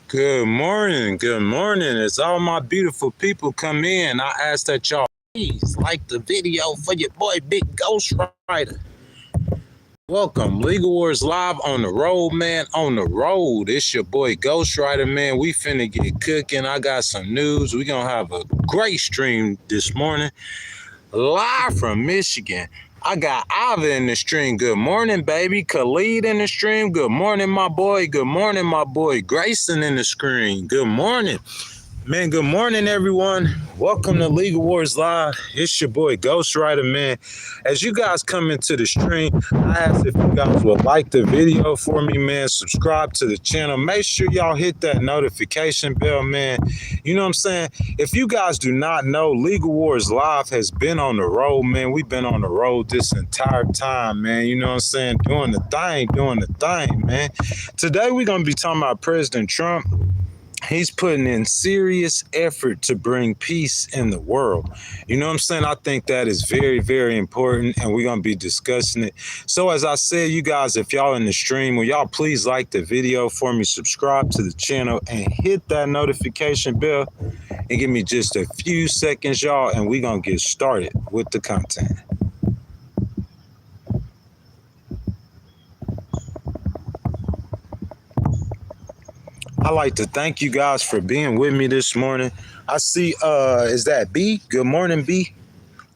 Good morning. Good morning. As all my beautiful people come in, I ask that y'all please like the video for your boy Big Ghost Rider. Welcome, Legal Wars Live on the road, man. On the road. It's your boy Ghost Rider, man. We finna get cooking. I got some news. We gonna have a great stream this morning. Live from Michigan. I got Ava in the stream. Good morning, baby. Khalid in the stream. Good morning, my boy. Good morning, my boy. Grayson in the screen. Good morning. Man, good morning, everyone. Welcome to Legal Wars Live. It's your boy Ghost Rider, man. As you guys come into the stream, I ask if you guys would like the video for me, man. Subscribe to the channel. Make sure y'all hit that notification bell, man. You know what I'm saying? If you guys do not know, Legal Wars Live has been on the road, man. We've been on the road this entire time, man. You know what I'm saying? Doing the thing, man. Today, we're going to be talking about President Trump. He's putting in serious effort to bring peace in the world. You know what I'm saying? I think that is very, very important, and we're going to be discussing it. So as I said, you guys, if y'all in the stream, will y'all please like the video for me, subscribe to the channel, and hit that notification bell, and give me just a few seconds, y'all, and we're going to get started with the content. I like to thank you guys for being with me this morning. I see, is that B? Good morning, B.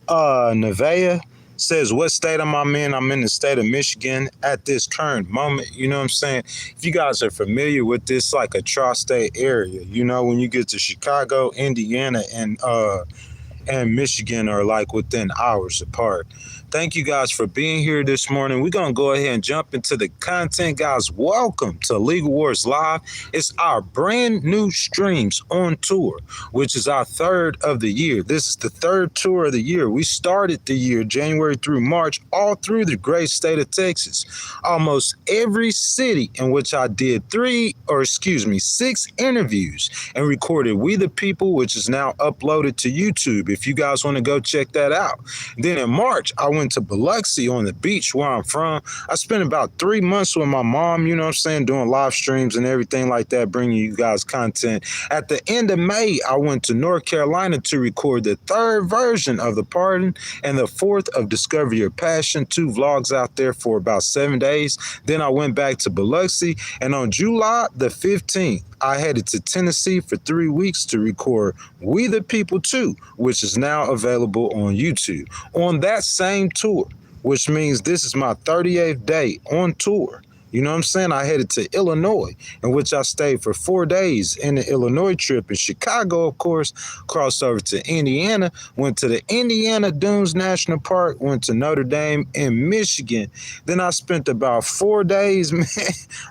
Nevaeh says, what state am I in? I'm in the state of Michigan at this current moment. You know what I'm saying? If you guys are familiar with this, like a tri-state area, you know, when you get to Chicago, Indiana, and Michigan are like within hours apart. Thank you guys for being here this morning. We're going to go ahead and jump into the content, guys. Welcome to Legal Wars Live. It's our brand new streams on tour, which is our third of the year. This is the third tour of the year. We started the year January through March, all through the great state of Texas. Almost every city in which I did 6 interviews and recorded We the People, which is now uploaded to YouTube if you guys want to go check that out. Then in March, I went to Biloxi on the beach where I'm from. I spent about 3 months with my mom, you know what I'm saying, doing live streams and everything like that, bringing you guys content. At the end of May, I went to North Carolina to record the third version of The Pardon and the fourth of Discover Your Passion, 2 vlogs out there for about 7 days. Then I went back to Biloxi, and on July the 15th, I headed to Tennessee for 3 weeks to record We the People 2, which is now available on YouTube. On that same tour, which means this is my 38th day on tour. You know what I'm saying? I headed to Illinois, in which I stayed for 4 days in the Illinois trip. In Chicago, of course, crossed over to Indiana, went to the Indiana Dunes National Park, went to Notre Dame in Michigan. Then I spent about 4 days, man,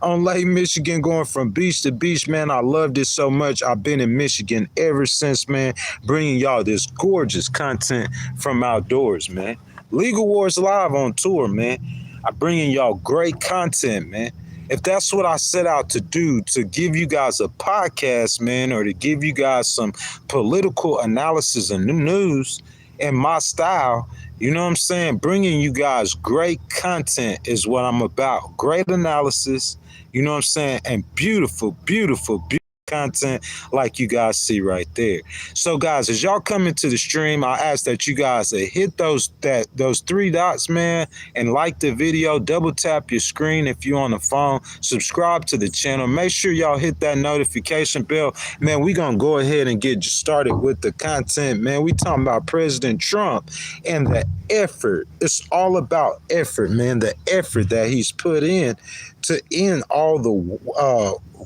on Lake Michigan, going from beach to beach, man. I loved it so much. I've been in Michigan ever since, man, bringing y'all this gorgeous content from outdoors, man. Legal Wars Live on tour, man. I'm bringing y'all great content, man. If that's what I set out to do, to give you guys a podcast, man, or to give you guys some political analysis and news in my style, you know what I'm saying? Bringing you guys great content is what I'm about. Great analysis, you know what I'm saying? And beautiful, beautiful, beautiful content like you guys see right there. So guys, as y'all come into the stream, I ask that you guys hit those 3 dots, man, and like the video. Double tap your screen if you're on the phone. Subscribe to the channel. Make sure y'all hit that notification bell. Man, we gonna go ahead and get started with the content, man. We talking about President Trump and the effort. It's all about effort, man. The effort that he's put in to end all the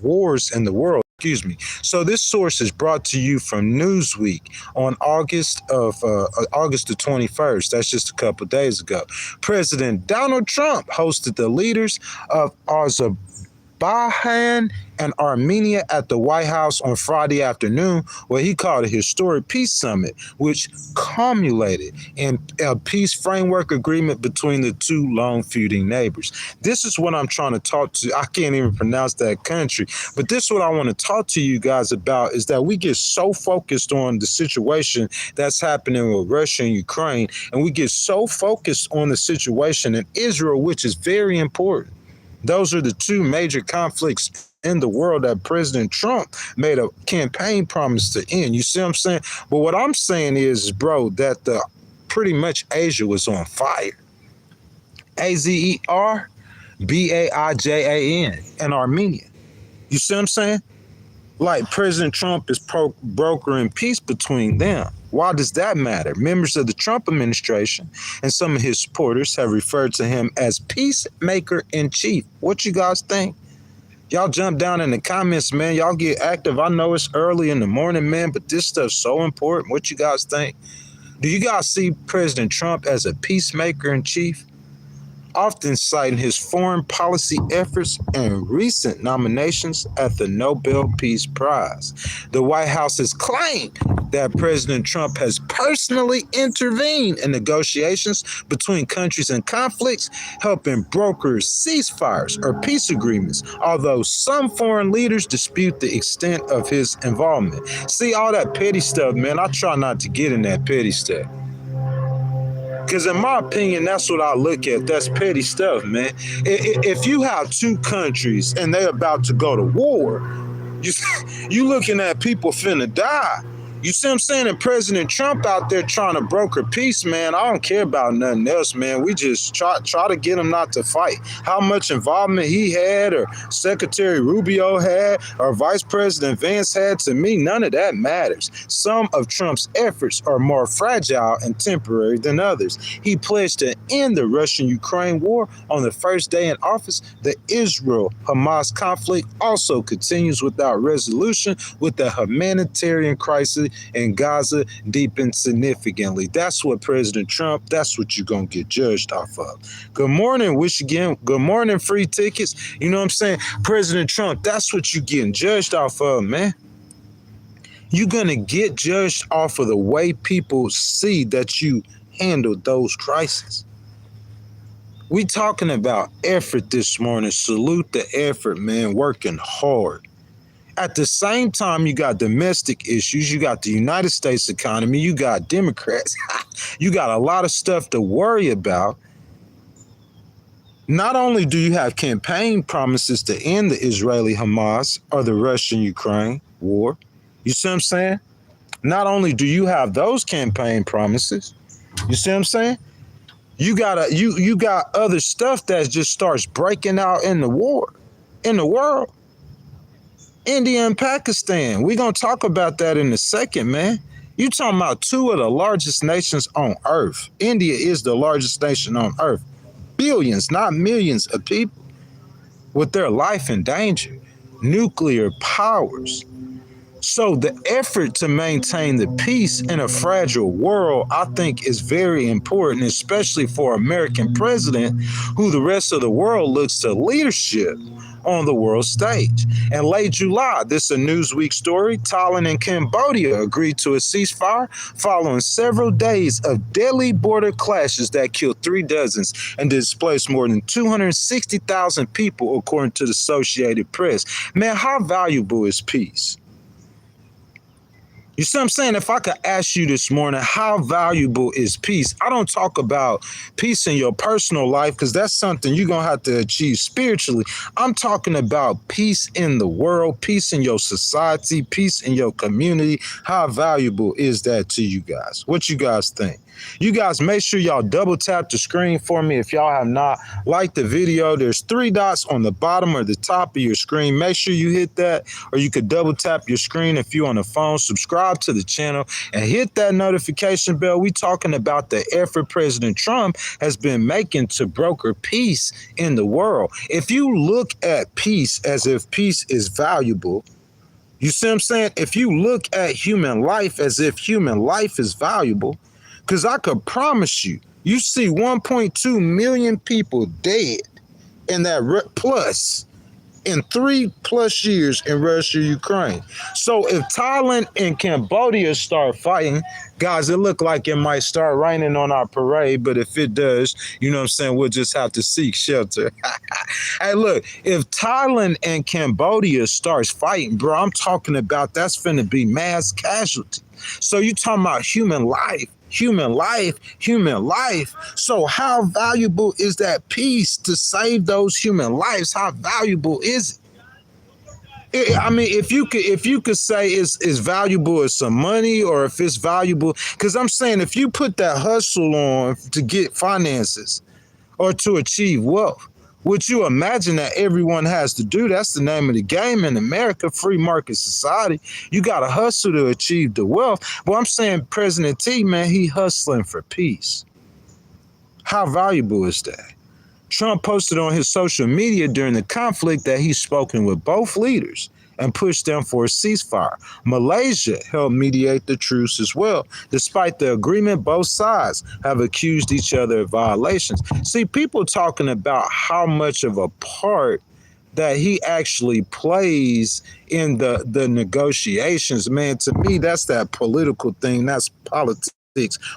wars in the world. Excuse me. So this source is brought to you from Newsweek on August the 21st. That's just a couple days ago. President Donald Trump hosted the leaders of Azerbaijan and Armenia at the White House on Friday afternoon, what he called a historic peace summit, which culminated in a peace framework agreement between the 2 long-feuding neighbors. This is what I'm trying to talk to. I can't even pronounce that country, but this is what I want to talk to you guys about, is that we get so focused on the situation that's happening with Russia and Ukraine, and we get so focused on the situation in Israel, which is very important. Those are the 2 major conflicts in the world that President Trump made a campaign promise to end. You see what I'm saying? But what I'm saying is, bro, that the pretty much Asia was on fire. Azerbaijin and Armenia. You see what I'm saying? Like President Trump is brokering peace between them. Why does that matter? Members of the Trump administration and some of his supporters have referred to him as peacemaker in chief. What you guys think? Y'all jump down in the comments, man. Y'all get active. I know it's early in the morning, man, but this stuff's so important. What you guys think? Do you guys see President Trump as a peacemaker in chief? Often citing his foreign policy efforts and recent nominations at the Nobel Peace Prize. The White House has claimed that President Trump has personally intervened in negotiations between countries in conflicts, helping broker ceasefires or peace agreements, although some foreign leaders dispute the extent of his involvement. See, all that petty stuff, man, I try not to get in that petty stuff. Because in my opinion, that's what I look at. That's petty stuff, man. If you have two countries and they're about to go to war, you looking at people finna die. You see what I'm saying? And President Trump out there trying to broker peace, man. I don't care about nothing else, man. We just try to get him not to fight. How much involvement he had or Secretary Rubio had or Vice President Vance had, to me, none of that matters. Some of Trump's efforts are more fragile and temporary than others. He pledged to end the Russian-Ukraine war on the first day in office. The Israel-Hamas conflict also continues without resolution, with the humanitarian crisis in Gaza deepened significantly. That's what President Trump, that's what you're going to get judged off of. Good morning, wish again. Good morning, free tickets. You know what I'm saying? President Trump, that's what you're getting judged off of, man. You're going to get judged off of the way people see that you handled those crises. We talking about effort this morning. Salute the effort, man, working hard. At the same time, you got domestic issues. You got the United States economy. You got Democrats. You got a lot of stuff to worry about. Not only do you have campaign promises to end the Israeli-Hamas or the Russian-Ukraine war, you see what I'm saying? Not only do you have those campaign promises, you see what I'm saying? You got you got other stuff that just starts breaking out in the war, in the world. India and Pakistan. We're going to talk about that in a second, man. You talking about two of the largest nations on earth. India is the largest nation on earth. Billions, not millions of people with their life in danger. Nuclear powers. So the effort to maintain the peace in a fragile world, I think, is very important, especially for an American president who the rest of the world looks to leadership on the world stage. In late July, this is a Newsweek story, Thailand and Cambodia agreed to a ceasefire following several days of deadly border clashes that killed 3 dozens and displaced more than 260,000 people, according to the Associated Press. Man, how valuable is peace? You see what I'm saying? If I could ask you this morning, how valuable is peace? I don't talk about peace in your personal life because that's something you're going to have to achieve spiritually. I'm talking about peace in the world, peace in your society, peace in your community. How valuable is that to you guys? What you guys think? You guys make sure y'all double tap the screen for me if y'all have not liked the video. There's 3 dots on the bottom or the top of your screen. Make sure you hit that, or you could double tap your screen if you're on the phone. Subscribe to the channel and hit that notification bell. We talking about the effort President Trump has been making to broker peace in the world. If you look at peace as if peace is valuable, you see what I'm saying? If you look at human life as if human life is valuable, because I could promise you, you see 1.2 million people dead in that plus in 3+ years in Russia, Ukraine. So if Thailand and Cambodia start fighting, guys, it look like it might start raining on our parade, but if it does, you know what I'm saying, we'll just have to seek shelter. Hey, look, if Thailand and Cambodia starts fighting, bro, I'm talking about that's finna be mass casualty. So you talking about human life. Human life. So how valuable is that peace to save those human lives? How valuable is it? I mean, if you could say it's valuable as some money, or if it's valuable, because I'm saying if you put that hustle on to get finances or to achieve wealth, which you imagine that everyone has to do. That's the name of the game in America, free market society. You got to hustle to achieve the wealth. But I'm saying President T, man, he hustling for peace. How valuable is that? Trump posted on his social media during the conflict that he's spoken with both leaders and pushed them for a ceasefire. Malaysia helped mediate the truce as well. Despite the agreement, both sides have accused each other of violations. See, people talking about how much of a part that he actually plays in the negotiations, man, to me, that's that political thing. That's politics.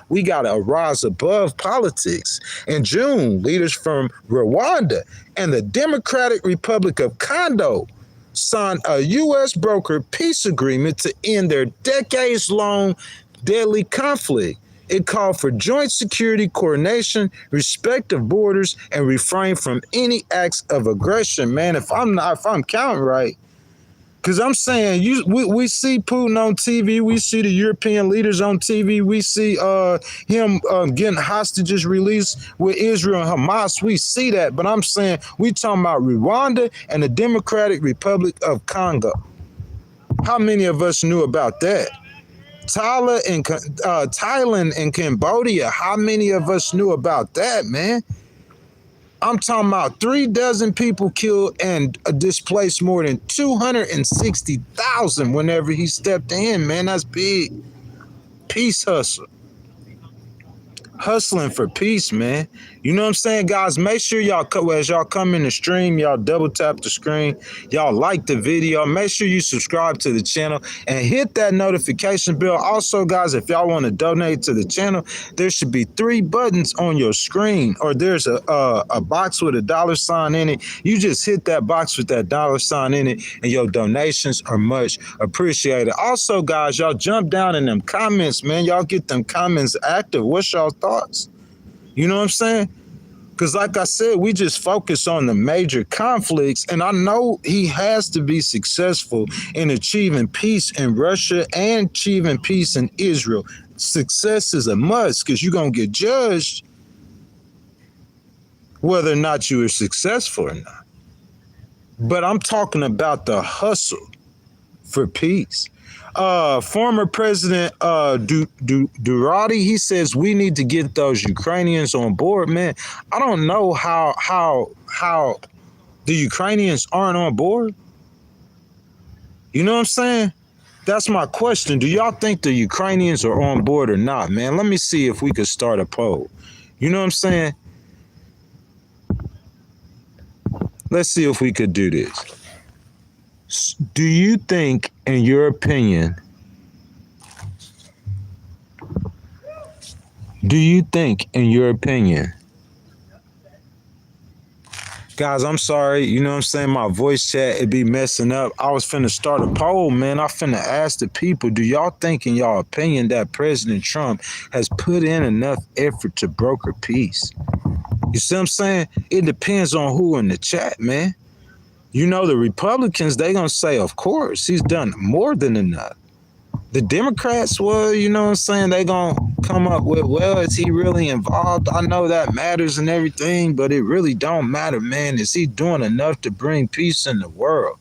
We got to rise above politics. In June, leaders from Rwanda and the Democratic Republic of Congo signed a U.S. brokered peace agreement to end their decades-long deadly conflict. It called for joint security coordination, respect of borders, and refrain from any acts of aggression. Man, if I'm counting right, because I'm saying we see Putin on TV, we see the European leaders on TV, we see him getting hostages released with Israel and Hamas. We see that, but I'm saying we talking about Rwanda and the Democratic Republic of Congo. How many of us knew about that? Thailand and Cambodia. How many of us knew about that, man? I'm talking about 36 people killed and displaced more than 260,000 whenever he stepped in, man. That's big. Peace hustle. Hustling for peace, man. You know what I'm saying, guys? Make sure y'all, as y'all come in the stream, y'all double tap the screen. Y'all like the video. Make sure you subscribe to the channel and hit that notification bell. Also, guys, if y'all want to donate to the channel, there should be 3 buttons on your screen, or there's a box with a $sign in it. You just hit that box with that $sign in it, and your donations are much appreciated. Also, guys, y'all jump down in them comments, man. Y'all get them comments active. What's y'all thoughts? You know what I'm saying? Because like I said, we just focus on the major conflicts, and I know he has to be successful in achieving peace in Russia and achieving peace in Israel. Success is a must, because you're going to get judged whether or not you are successful or not. But I'm talking about the hustle for peace. Former President Duped, he says we need to get those Ukrainians on board, man. I don't know how the Ukrainians aren't on board. You know what I'm saying? That's my question. Do y'all think the Ukrainians are on board or not, man? Let me see if we could start a poll. You know what I'm saying? Let's see if we could do this. Do you think, in your opinion, guys, I'm sorry, you know what I'm saying, my voice chat, it be messing up. I was finna start a poll, man. I finna ask the people, do y'all think, in y'all opinion, that President Trump has put in enough effort to broker peace? You see what I'm saying? It depends on who in the chat, man. You know, the Republicans, they going to say, of course, he's done more than enough. The Democrats, well, you know what I'm saying, they going to come up with, well, is he really involved? I know that matters and everything, but it really don't matter, man. Is he doing enough to bring peace in the world?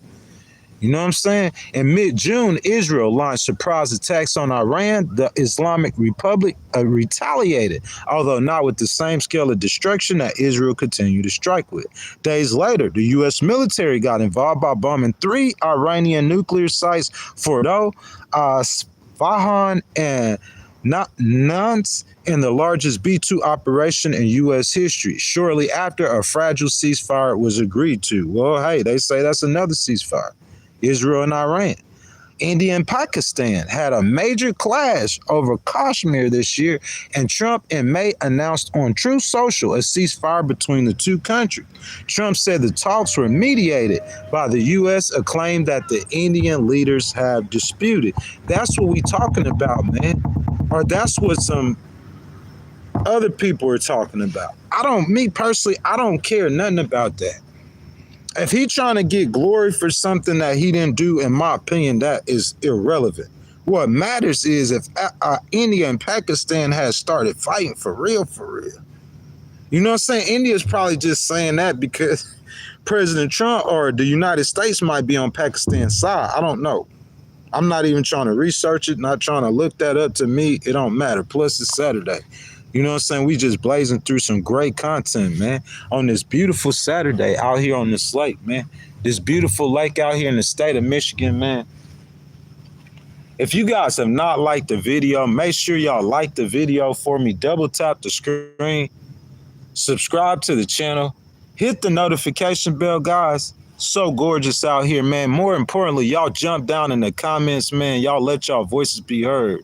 You know what I'm saying? In mid-June, Israel launched surprise attacks on Iran. The Islamic Republic retaliated, although not with the same scale of destruction that Israel continued to strike with. Days later, the U.S. military got involved by bombing 3 Iranian nuclear sites, Fordo, Isfahan, and Natanz, in the largest B-2 operation in U.S. history. Shortly after, a fragile ceasefire was agreed to. Well, hey, they say that's another ceasefire. Israel and Iran. India and Pakistan had a major clash over Kashmir this year, and Trump in May announced on Truth Social a ceasefire between the two countries. Trump said the talks were mediated by the U.S., a claim that the Indian leaders have disputed. That's what we talking about, man. Or that's what some other people are talking about. Me personally, I don't care nothing about that. If he trying to get glory for something that he didn't do, in my opinion, that is irrelevant. What matters is if India and Pakistan has started fighting for real, for real. You know what I'm saying? India's probably just saying that because President Trump or the United States might be on Pakistan's side. I don't know. I'm not even trying to research it, not trying to look that up. To me, it don't matter. Plus, it's Saturday. You know what I'm saying? We just blazing through some great content, man, on this beautiful Saturday out here on this lake, man. This beautiful lake out here in the state of Michigan, man. If you guys have not liked the video, make sure y'all like the video for me. Double tap the screen. Subscribe to the channel. Hit the notification bell, guys. So gorgeous out here, man. More importantly, y'all jump down in the comments, man. Y'all let y'all voices be heard.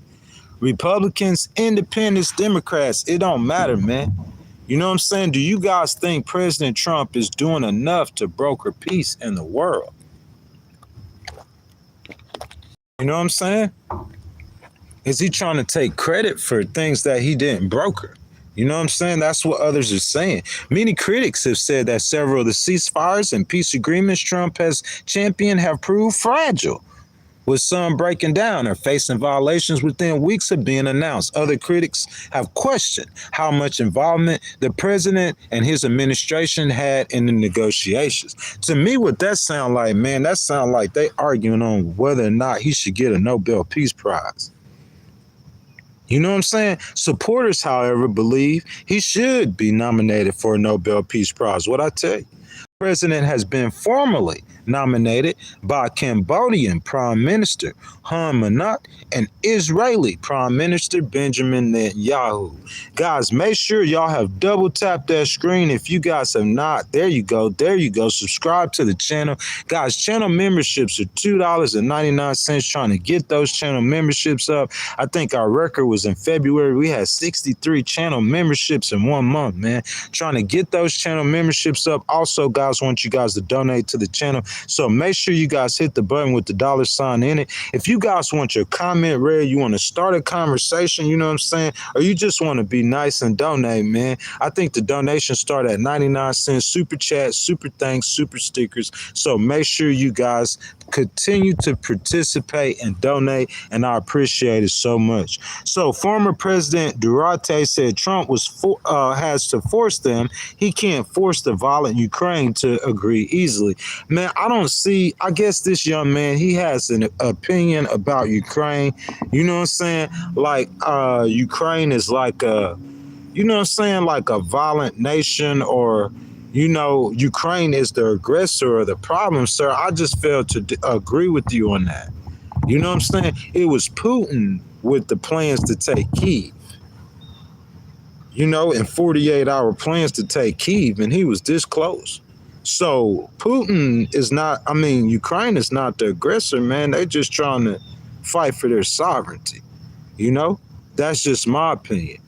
Republicans, independents, Democrats, it don't matter, man. You know what I'm saying? Do you guys think President Trump is doing enough to broker peace in the world? You know what I'm saying? Is he trying to take credit for things that he didn't broker? You know what I'm saying? That's what others are saying. Many critics have said that several of the ceasefires and peace agreements Trump has championed have proved fragile, with some breaking down or facing violations within weeks of being announced. Other critics have questioned how much involvement the president and his administration had in the negotiations. To me, what that sound like, man, that sound like they arguing on whether or not he should get a Nobel Peace Prize. You know what I'm saying? Supporters, however, believe he should be nominated for a Nobel Peace Prize. What I tell you, the president has been formally nominated by Cambodian Prime Minister Han Minot and Israeli Prime Minister Benjamin Netanyahu. Guys, make sure y'all have double tapped that screen. If you guys have not, there you go. There you go. Subscribe to the channel. Guys, channel memberships are $2.99. Trying to get those channel memberships up. I think our record was in February. We had 63 channel memberships in 1 month, man. Trying to get those channel memberships up. Also, guys, want you guys to donate to the channel. So make sure you guys hit the button with the $sign in it. If you guys want your comment read, you want to start a conversation, you know what I'm saying? Or you just want to be nice and donate, man. I think the donations start at 99 cents. Super chat, super thanks, super stickers. So make sure you guys continue to participate and donate, and I appreciate it so much. So former President Duterte said Trump has to force them. He can't force the violent Ukraine to agree easily. Man, I guess this young man, he has an opinion about Ukraine. You know what I'm saying? Like Ukraine is like a, you know what I'm saying, like a violent nation, or you know, Ukraine is the aggressor or the problem, sir. I just failed to agree with you on that. You know what I'm saying? It was Putin with the plans to take Kyiv. You know, in 48-hour plans to take Kyiv, and he was this close. So Putin is not, I mean, Ukraine is not the aggressor, man. They're just trying to fight for their sovereignty. You know, that's just my opinion.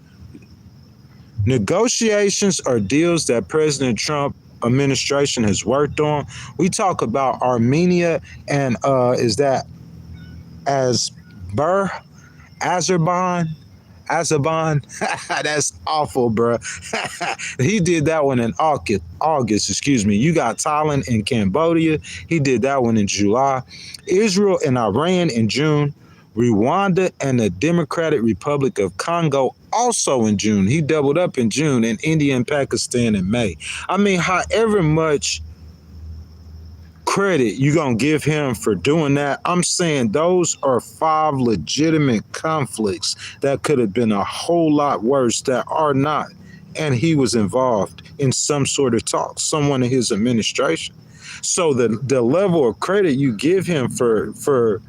Negotiations are deals that President Trump administration has worked on. We talk about Armenia and is that Azerbaijan? That's awful, bro. He did that one in August, excuse me. You got Thailand and Cambodia. He did that one in July. Israel and Iran in June. Rwanda and the Democratic Republic of Congo also in June. He doubled up in June, and India and Pakistan in May. I mean, however much credit you gonna give him for doing that, I'm saying those are 5 legitimate conflicts that could have been a whole lot worse that are not. And he was involved in some sort of talk, someone in his administration. So the level of credit you give him for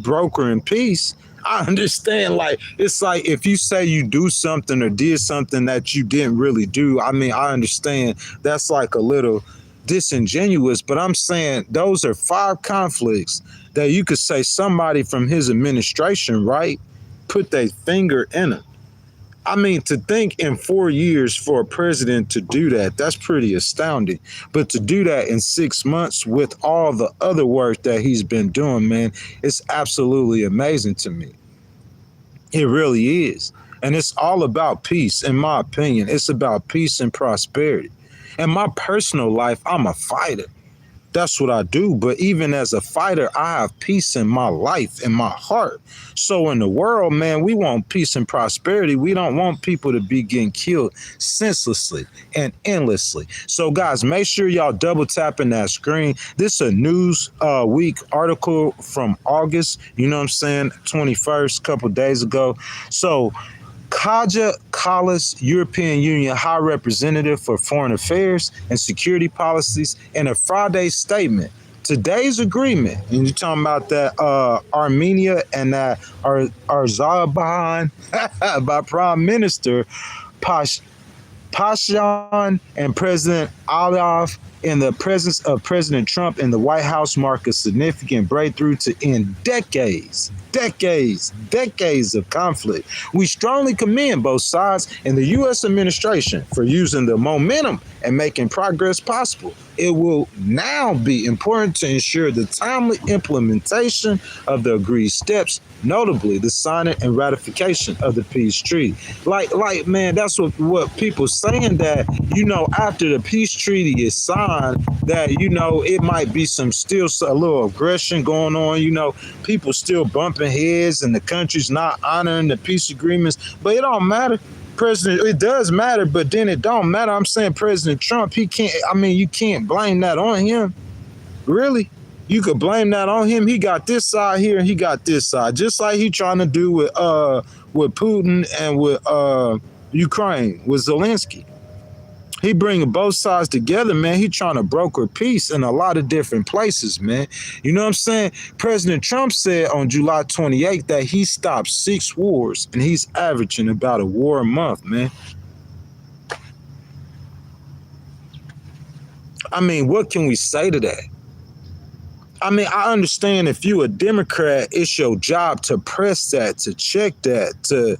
brokering peace, I understand. Like, it's like if you say you do something or did something that you didn't really do, I mean, I understand that's like a little disingenuous, but I'm saying those are 5 conflicts that you could say somebody from his administration, right, put their finger in it. I mean, to think in 4 years for a president to do that, that's pretty astounding. But to do that in 6 months with all the other work that he's been doing, man, it's absolutely amazing to me. It really is. And it's all about peace, in my opinion. It's about peace and prosperity. In my personal life, I'm a fighter. That's what I do. But even as a fighter, I have peace in my life, in my heart. So in the world, man, we want peace and prosperity. We don't want people to be getting killed senselessly and endlessly. So guys, make sure y'all double tapping that screen. This is a news week article from August, you know what I'm saying, 21st, couple days ago. So Kaja Kallas, European Union High Representative for Foreign Affairs and Security Policies, in a Friday statement, today's agreement, and you're talking about that Armenia and that Azerbaijan by Prime Minister Pashinyan and President Aliyev in the presence of President Trump in the White House mark a significant breakthrough to end decades of conflict. We strongly commend both sides and the U.S. administration for using the momentum and making progress possible. It will now be important to ensure the timely implementation of the agreed steps, notably the signing and ratification of the peace treaty. Like, man, that's what people saying, that, you know, after the peace treaty is signed, that, you know, it might be still a little aggression going on, you know, people still bumping heads and the country's not honoring the peace agreements, but it don't matter. It does matter, but then it don't matter. I'm saying President Trump, you can't blame that on him. Really? You could blame that on him. He got this side here and he got this side, just like he trying to do with Putin and with Ukraine, with Zelensky. He bringing both sides together, man. He trying to broker peace in a lot of different places, man. You know what I'm saying? President Trump said on July 28th that he stopped 6 wars and he's averaging about a war a month, man. I mean, what can we say to that? I mean, I understand if you a Democrat, it's your job to press that, to check that, to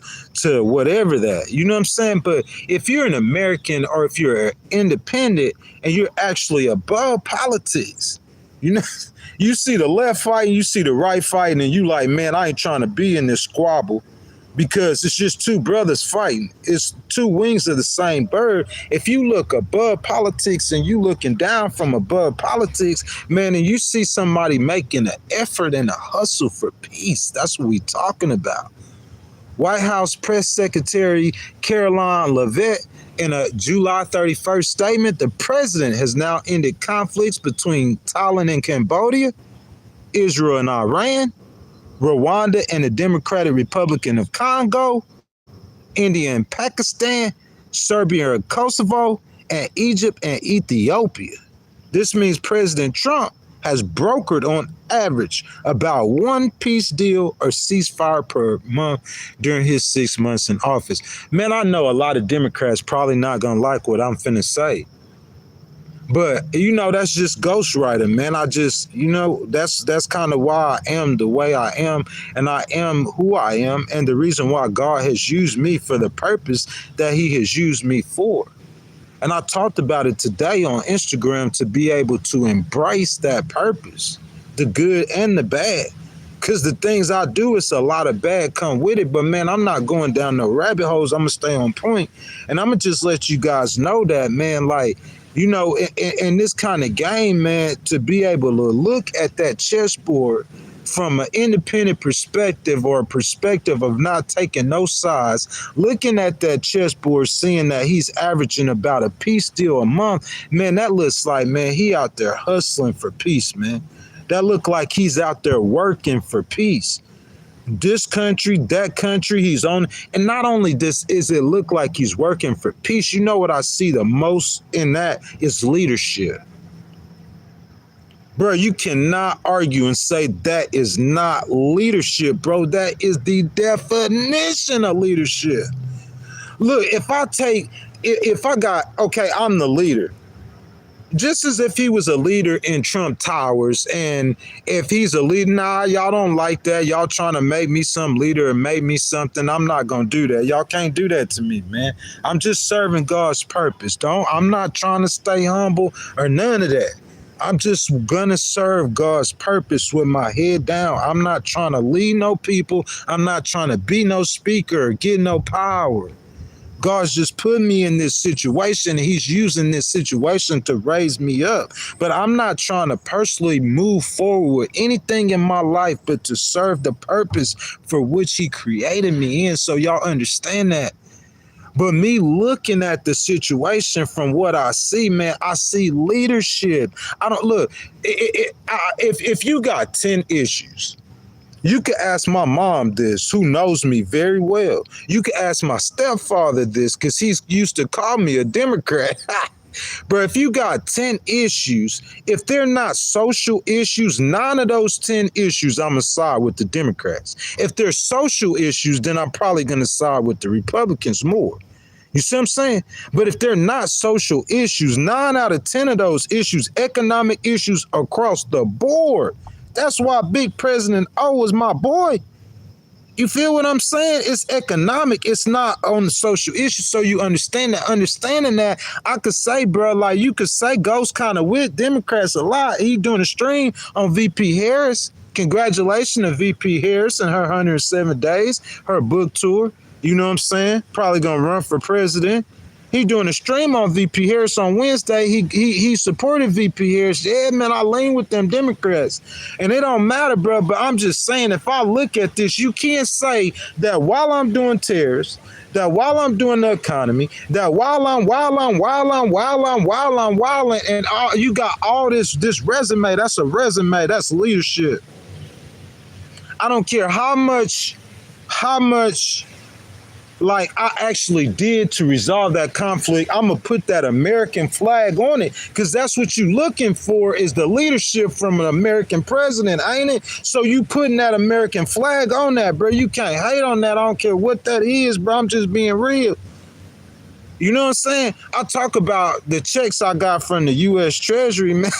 whatever that. You know what I'm saying? But if you're an American or if you're an independent and you're actually above politics, you know, you see the left fighting, you see the right fighting, and you like, man, I ain't trying to be in this squabble, because it's just two brothers fighting. It's two wings of the same bird. If you look above politics and you looking down from above politics, man, and you see somebody making an effort and a hustle for peace, that's what we talking about. White House Press Secretary Caroline Leavitt, in a July 31st statement, the president has now ended conflicts between Thailand and Cambodia, Israel and Iran, Rwanda and the Democratic Republic of Congo, India and Pakistan, Serbia and Kosovo, and Egypt and Ethiopia. This means President Trump has brokered on average about one peace deal or ceasefire per month during his 6 months in office. Man, I know a lot of Democrats probably not going to like what I'm finna say. But, you know, that's just ghostwriting, man. I just, you know, that's kind of why I am the way I am, and I am who I am, and the reason why God has used me for the purpose that he has used me for. And I talked about it today on Instagram, to be able to embrace that purpose, the good and the bad. Because the things I do, it's a lot of bad come with it. But, man, I'm not going down no rabbit holes. I'm going to stay on point. And I'm going to just let you guys know that, man, like, you know, in this kind of game, man, to be able to look at that chessboard from an independent perspective, or a perspective of not taking no sides, looking at that chessboard, seeing that he's averaging about a peace deal a month, man, that looks like, man, he out there hustling for peace, man. That look like he's out there working for peace. This country, that country, he's on. And not only this, is it look like he's working for peace. You know what I see the most in that is leadership. Bro, you cannot argue and say that is not leadership, bro. That is the definition of leadership. Look, I'm the leader. Just as if he was a leader in Trump Towers, and if he's a leader, nah, y'all don't like that. Y'all trying to make me some leader and make me something. I'm not going to do that. Y'all can't do that to me, man. I'm just serving God's purpose. I'm not trying to stay humble or none of that. I'm just going to serve God's purpose with my head down. I'm not trying to lead no people. I'm not trying to be no speaker or get no power. God's just put me in this situation. And he's using this situation to raise me up. But I'm not trying to personally move forward with anything in my life but to serve the purpose for which he created me in. So y'all understand that. But me looking at the situation from what I see, man, I see leadership. I don't look, if you got 10 issues, you could ask my mom this, who knows me very well. You could ask my stepfather this, because he's used to call me a Democrat. But if you got 10 issues, if they're not social issues, 9 of those 10 issues, I'm going to side with the Democrats. If they're social issues, then I'm probably going to side with the Republicans more. You see what I'm saying? But if they're not social issues, 9 out of 10 of those issues, economic issues across the board. That's why Big President O is my boy. You feel what I'm saying? It's economic. It's not on the social issue. So you understand that. Understanding that, I could say, bro, like you could say Ghost kind of with Democrats a lot. He doing a stream on VP Harris. Congratulations to VP Harris and her 107 days, her book tour. You know what I'm saying? Probably going to run for president. He doing a stream on VP Harris on Wednesday. He supported VP Harris. Yeah, man, I lean with them Democrats. And it don't matter, bro, but I'm just saying, if I look at this, you can't say that while I'm doing terrorists, that while I'm doing the economy, that while I'm wilding, and you got all this resume. That's a resume. That's leadership. I don't care how much like I actually did to resolve that conflict. I'm gonna put that American flag on it, because that's what you looking for, is the leadership from an American president, ain't it? So you putting that American flag on that, bro. You can't hate on that. I don't care what that is, bro. I'm just being real. You know what I'm saying? I talk about the checks I got from the U.S. Treasury, man.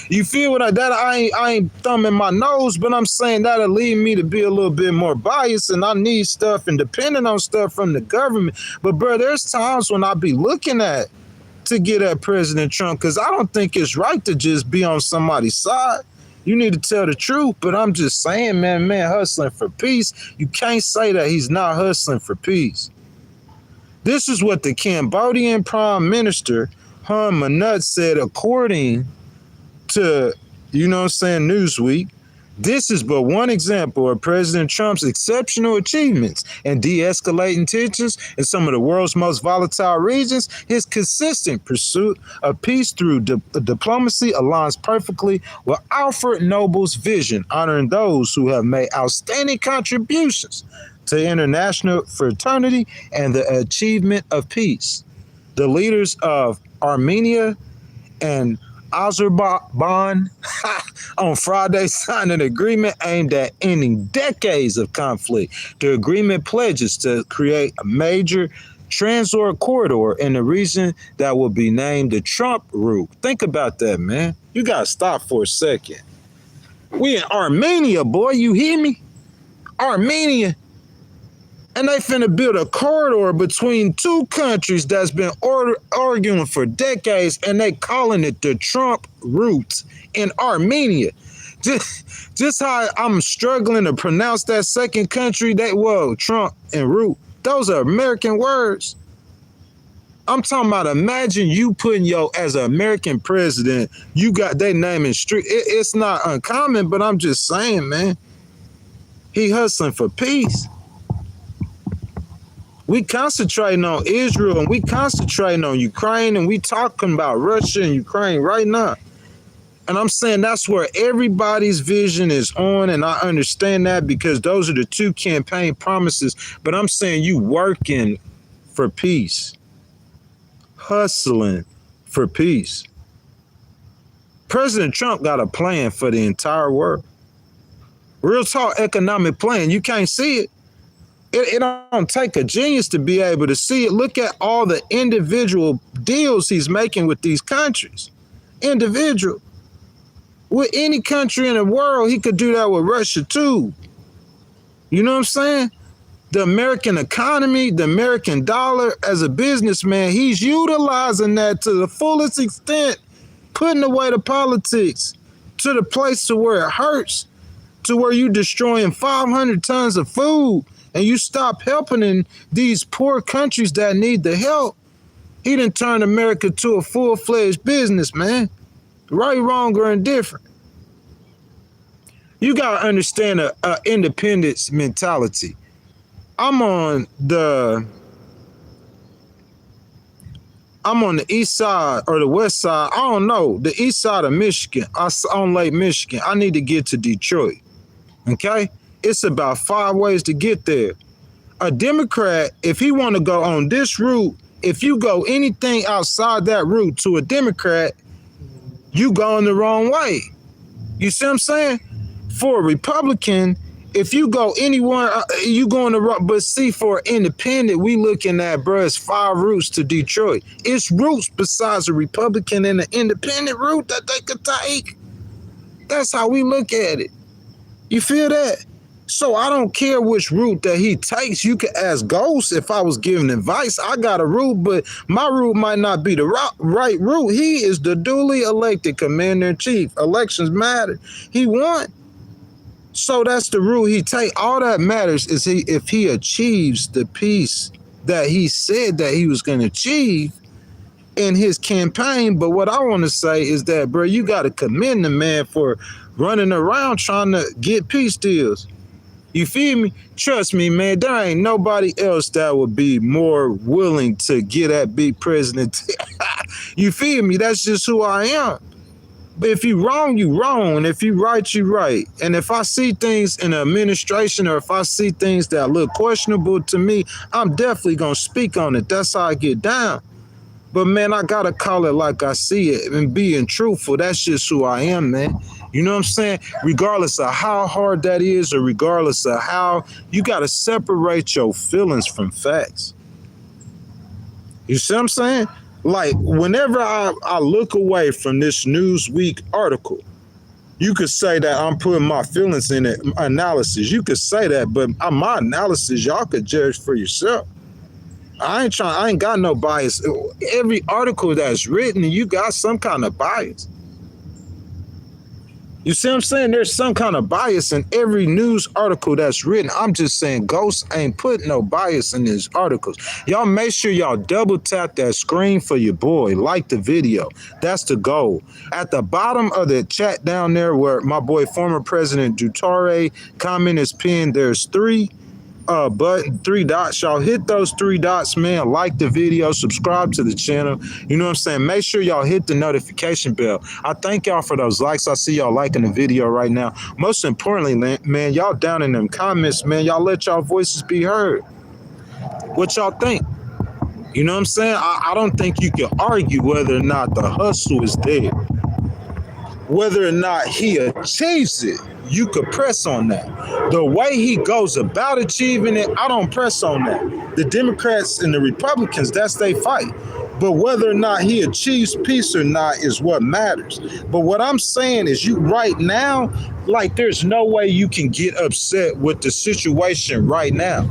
You feel what I ain't thumbing my nose, but I'm saying that'll lead me to be a little bit more biased, and I need stuff and depending on stuff from the government. But, bro, there's times when I be looking at to get at President Trump, because I don't think it's right to just be on somebody's side. You need to tell the truth, but I'm just saying, man, hustling for peace. You can't say that he's not hustling for peace. This is what the Cambodian Prime Minister, Hun Manut, said according to, you know what I'm saying, Newsweek. This is but one example of President Trump's exceptional achievements in de-escalating tensions in some of the world's most volatile regions. His consistent pursuit of peace through diplomacy aligns perfectly with Alfred Noble's vision, honoring those who have made outstanding contributions to international fraternity and the achievement of peace. The leaders of Armenia and Azerbaijan on Friday signed an agreement aimed at ending decades of conflict. The agreement pledges to create a major transport corridor in the region that will be named the Trump Route. Think about that, man. You got to stop for a second. We in Armenia, boy. You hear me? Armenia. And they finna build a corridor between two countries that's been arguing for decades, and they calling it the Trump Route in Armenia. Just how I'm struggling to pronounce that second country, Trump and Route, those are American words. I'm talking about, imagine you putting as an American president, you got they name in street. It's not uncommon, but I'm just saying, man, he hustling for peace. We concentrating on Israel and we concentrating on Ukraine, and we talking about Russia and Ukraine right now. And I'm saying that's where everybody's vision is on, and I understand that because those are the two campaign promises. But I'm saying you working for peace, hustling for peace. President Trump got a plan for the entire world. Real talk economic plan. You can't see it. It don't take a genius to be able to see it. Look at all the individual deals he's making with these countries. Individual. With any country in the world, he could do that with Russia too. You know what I'm saying? The American economy, the American dollar, as a businessman, he's utilizing that to the fullest extent, putting away the politics to the place to where it hurts, to where you destroying 500 tons of food and you stop helping in these poor countries that need the help, he done turned America to a full-fledged business, man. Right, wrong, or indifferent. You got to understand a independence mentality. I'm on the east side or the west side. I don't know. The east side of Michigan. On Lake Michigan. I need to get to Detroit. Okay? It's about 5 ways to get there. A Democrat, if he want to go on this route, if you go anything outside that route to a Democrat, you going the wrong way. You see what I'm saying? For a Republican, if you go anywhere, you going the wrong. But see, for independent, we looking at, bro, it's 5 routes to Detroit. It's routes besides a Republican and an independent route that they could take. That's how we look at it. You feel that? So I don't care which route that he takes. You could ask Ghost if I was giving advice. I got a route, but my route might not be the right route. He is the duly elected commander-in-chief. Elections matter. He won. So that's the route he take. All that matters is if he achieves the peace that he said that he was going to achieve in his campaign. But what I want to say is that, bro, you got to commend the man for running around trying to get peace deals. You feel me? Trust me, man, there ain't nobody else that would be more willing to get at big president. You feel me? That's just who I am. But if you wrong, you wrong. And if you right, you right. And if I see things in the administration or if I see things that look questionable to me, I'm definitely going to speak on it. That's how I get down. But, man, I got to call it like I see it and being truthful. That's just who I am, man. You know what I'm saying? Regardless of how hard that is or regardless of how, you got to separate your feelings from facts. You see what I'm saying? Like, whenever I look away from this Newsweek article, you could say that I'm putting my feelings in it, analysis. You could say that, but my analysis, y'all could judge for yourself. I ain't got no bias. Every article that's written, you got some kind of bias. You see what I'm saying? There's some kind of bias in every news article that's written. I'm just saying Ghost ain't putting no bias in his articles. Y'all make sure y'all double tap that screen for your boy. Like the video. That's the goal. At the bottom of the chat down there where my boy former President Duterte comment is pinned, there's 3 dots. Y'all hit those 3 dots, man. Like the video, subscribe to the channel. You know what I'm saying? Make sure y'all hit the notification bell. I thank y'all for those likes. I see y'all liking the video right now. Most importantly, man, y'all down in them comments, man, y'all let y'all voices be heard. What y'all think? You know what I'm saying? I don't think you can argue whether or not the hustle is there. Whether or not he achieves it, you could press on that. The way he goes about achieving it, I don't press on that. The Democrats and the Republicans, that's they fight. But whether or not he achieves peace or not is what matters. But what I'm saying is you right now, like there's no way you can get upset with the situation right now.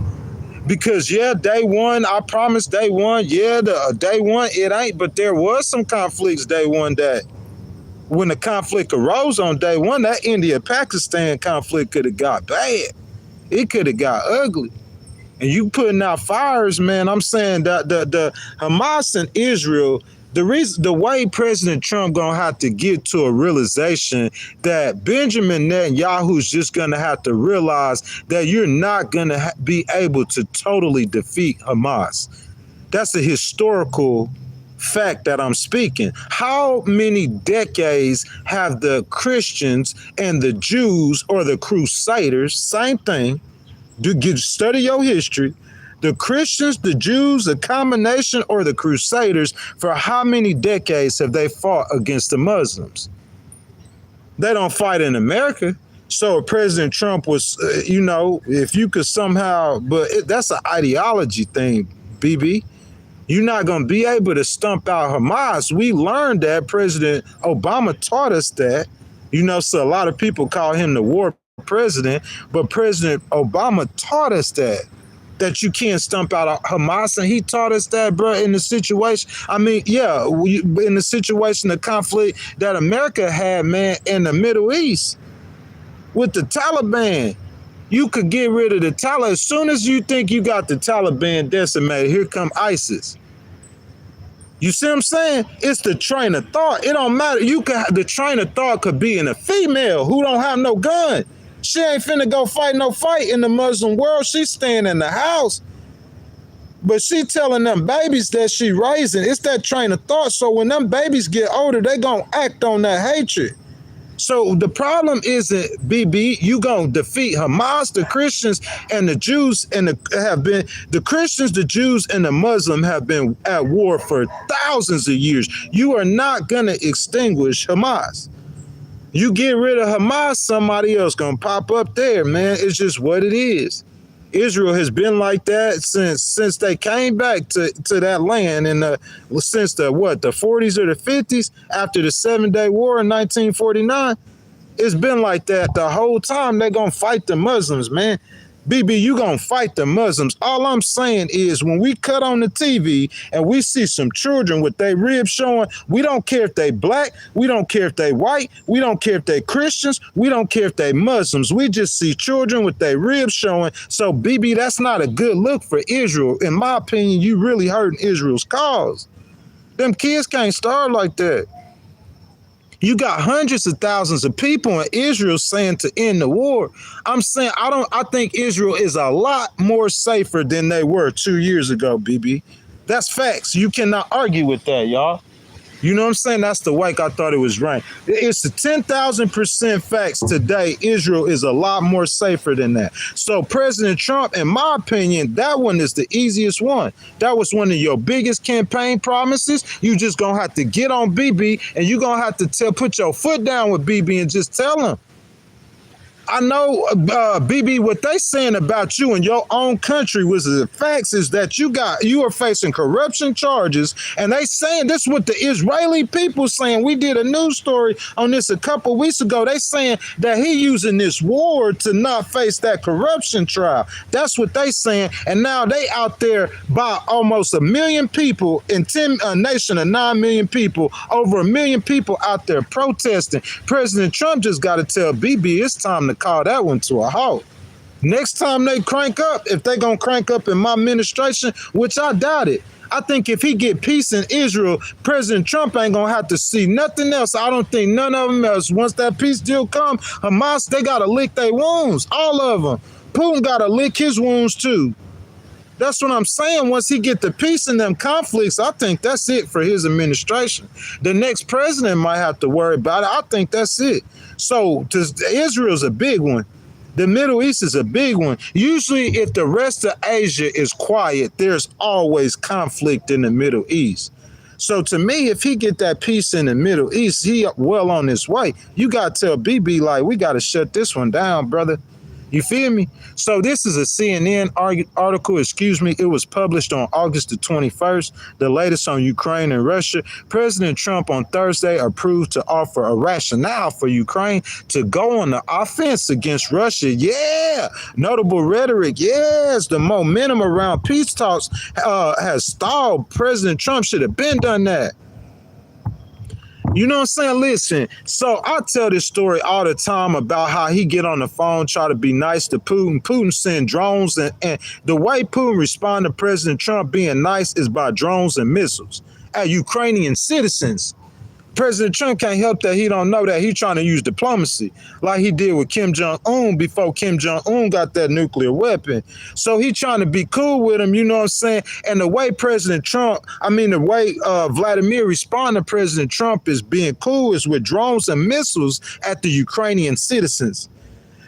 Because, yeah, day one, I promise day one, yeah, day one, it ain't. But there was some conflicts day one that when the conflict arose on day one, that India-Pakistan conflict could have got bad. It could have got ugly. And you putting out fires, man, I'm saying that the Hamas and Israel, the way President Trump gonna have to get to a realization that Benjamin Netanyahu's just gonna have to realize that you're not gonna be able to totally defeat Hamas. That's a historical fact that I'm speaking. How many decades have the Christians and the Jews or the Crusaders, same thing, study your history, the Christians, the Jews, a combination, or the Crusaders, for how many decades have they fought against the Muslims? They don't fight in America. So President Trump was, if you could somehow, but that's an ideology thing, BB. You're not going to be able to stump out Hamas. We learned that. President Obama taught us that. So a lot of people call him the war president, but President Obama taught us that you can't stump out Hamas, and he taught us that, bro, in the situation. I mean, yeah, in the situation, the conflict that America had, man, in the Middle East with the Taliban. You could get rid of the Taliban. As soon as you think you got the Taliban decimated, here come ISIS. You see what I'm saying? It's the train of thought. It don't matter. The train of thought could be in a female who don't have no gun. She ain't finna go fight no fight in the Muslim world. She's staying in the house. But she telling them babies that she raising. It's that train of thought. So when them babies get older, they gonna act on that hatred. So the problem isn't, BB, you gonna defeat Hamas, the Christians and the Jews, and the Christians, the Jews, and the Muslim have been at war for thousands of years. You are not gonna extinguish Hamas. You get rid of Hamas, somebody else gonna pop up there, man. It's just what it is. Israel has been like that since they came back to that land since the 40s or the 50s, after the 7-Day War in 1949. It's been like that the whole time. They're gonna fight the Muslims, man. BB, you gonna fight the Muslims. All I'm saying is, when we cut on the TV and we see some children with their ribs showing, we don't care if they black, we don't care if they white, we don't care if they Christians, we don't care if they Muslims. We just see children with their ribs showing. So, BB, that's not a good look for Israel. In my opinion, you really hurting Israel's cause. Them kids can't starve like that. You got hundreds of thousands of people in Israel saying to end the war. I'm saying I think Israel is a lot more safer than they were 2 years ago, BB. That's facts. You cannot argue with that, y'all. You know what I'm saying? That's the wake I thought it was right. It's the 10,000% facts today. Israel is a lot more safer than that. So President Trump, in my opinion, that one is the easiest one. That was one of your biggest campaign promises. You just gonna have to get on BB, and you gonna have to put your foot down with BB and just tell him. I know, BB, what they saying about you in your own country was the facts is that you are facing corruption charges, and they saying this is what the Israeli people saying. We did a news story on this a couple weeks ago. They saying that he using this war to not face that corruption trial. That's what they saying, and now they out there by almost 1 million people in a nation of 9 million people, over 1 million people out there protesting. President Trump just got to tell BB it's time to call that one to a halt. Next time they crank up, if they gonna crank up in my administration, which I doubt it, I think if he get peace in Israel, President Trump ain't gonna have to see nothing else. I don't think none of them else. Once that peace deal come, Hamas, they gotta lick their wounds, all of them. Putin gotta lick his wounds too. That's what I'm saying. Once he get the peace in them conflicts, I think that's it for his administration. The next president might have to worry about it. I think that's it. So Israel's a big one. The Middle East is a big one. Usually if the rest of Asia is quiet, there's always conflict in the Middle East. So to me, if he get that peace in the Middle East, he well on his way. You got to tell BB, like, we got to shut this one down, brother. You feel me? So this is a CNN article, It was published on August the 21st, the latest on Ukraine and Russia. President Trump on Thursday approved to offer a rationale for Ukraine to go on the offense against Russia. Yeah, notable rhetoric. Yes, the momentum around peace talks has stalled. President Trump should have been done that. You know what I'm saying? Listen, so I tell this story all the time about how he get on the phone, try to be nice to Putin. Putin send drones, and the way Putin respond to President Trump being nice is by drones and missiles at Ukrainian citizens. President Trump can't help that he don't know that he trying to use diplomacy like he did with Kim Jong-un before Kim Jong-un got that nuclear weapon. So he trying to be cool with him, you know what I'm saying? And the way the way Vladimir respond to President Trump is being cool is with drones and missiles at the Ukrainian citizens.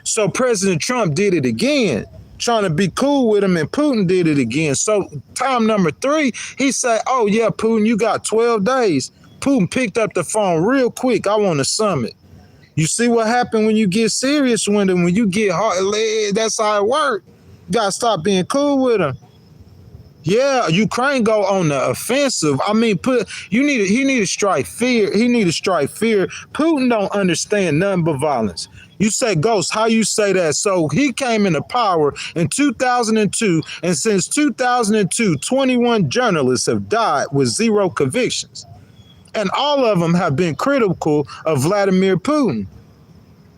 So President Trump did it again, trying to be cool with him, and Putin did it again. So time number 3, he said, oh yeah, Putin, you got 12 days. Putin picked up the phone real quick. I want a summit. You see what happened when you get serious with him, when you get hard, that's how it works. You got to stop being cool with him. Yeah, Ukraine go on the offensive. I mean, he need to strike fear. He need to strike fear. Putin don't understand nothing but violence. You say, Ghost, how you say that? So he came into power in 2002, and since 2002, 21 journalists have died with 0 convictions. And all of them have been critical of Vladimir Putin.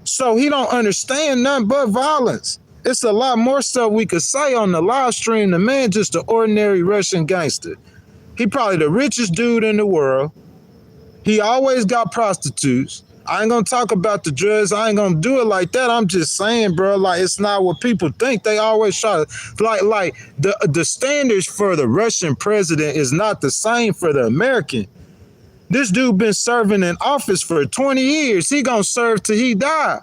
So he don't understand nothing but violence. It's a lot more stuff we could say on the live stream. The man just an ordinary Russian gangster. He probably the richest dude in the world. He always got prostitutes. I ain't gonna talk about the drugs. I ain't gonna do it like that. I'm just saying, bro, like it's not what people think. They always try to like the standards for the Russian president is not the same for the American. This dude been serving in office for 20 years. He gonna serve till he die.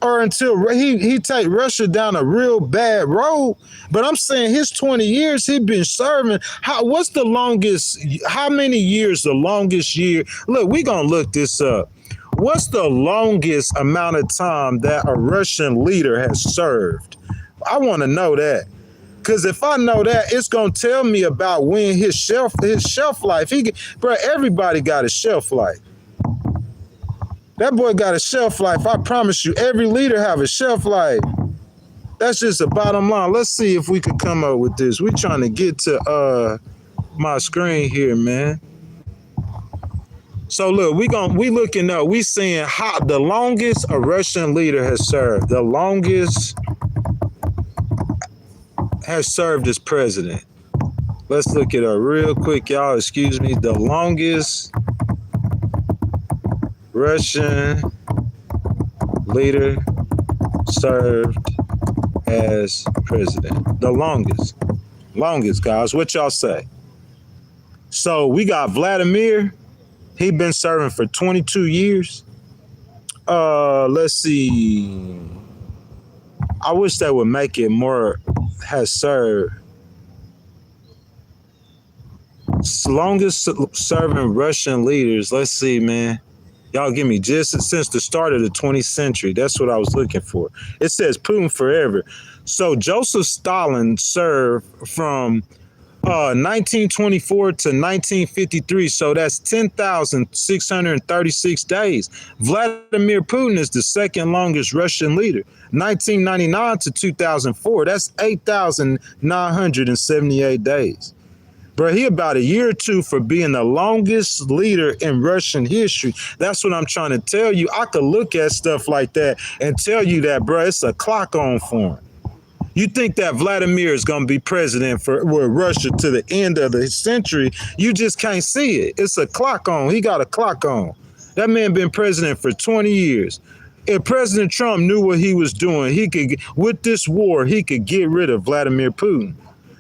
Or until he take Russia down a real bad road. But I'm saying his 20 years he been serving. What's the longest, how many years the longest year? Look, we gonna look this up. What's the longest amount of time that a Russian leader has served? I want to know that. Because if I know that, it's going to tell me about when his shelf life. Bro, everybody got a shelf life. That boy got a shelf life. I promise you, every leader have a shelf life. That's just the bottom line. Let's see if we could come up with this. We're trying to get to my screen here, man. So look, we looking up. We seeing how the longest a Russian leader has served. The longest has served as president. Let's look it up real quick, y'all. Excuse me. The longest Russian leader served as president. The longest, guys. What y'all say? So we got Vladimir. He been serving for 22 years. Let's see. I wish they would make it more has served. Longest serving Russian leaders. Let's see, man. Y'all give me just since the start of the 20th century. That's what I was looking for. It says Putin forever. So Joseph Stalin served from 1924 to 1953. So that's 10,636 days. Vladimir Putin is the second longest Russian leader. 1999 to 2004. That's 8,978 days. Bro, he about a year or two for being the longest leader in Russian history. That's what I'm trying to tell you. I could look at stuff like that and tell you that, bro, it's a clock on for him. You think that Vladimir is going to be president for Russia to the end of the century? You just can't see it. It's a clock on. He got a clock on. That man been president for 20 years. If President Trump knew what he was doing, he could, with this war, he could get rid of Vladimir Putin.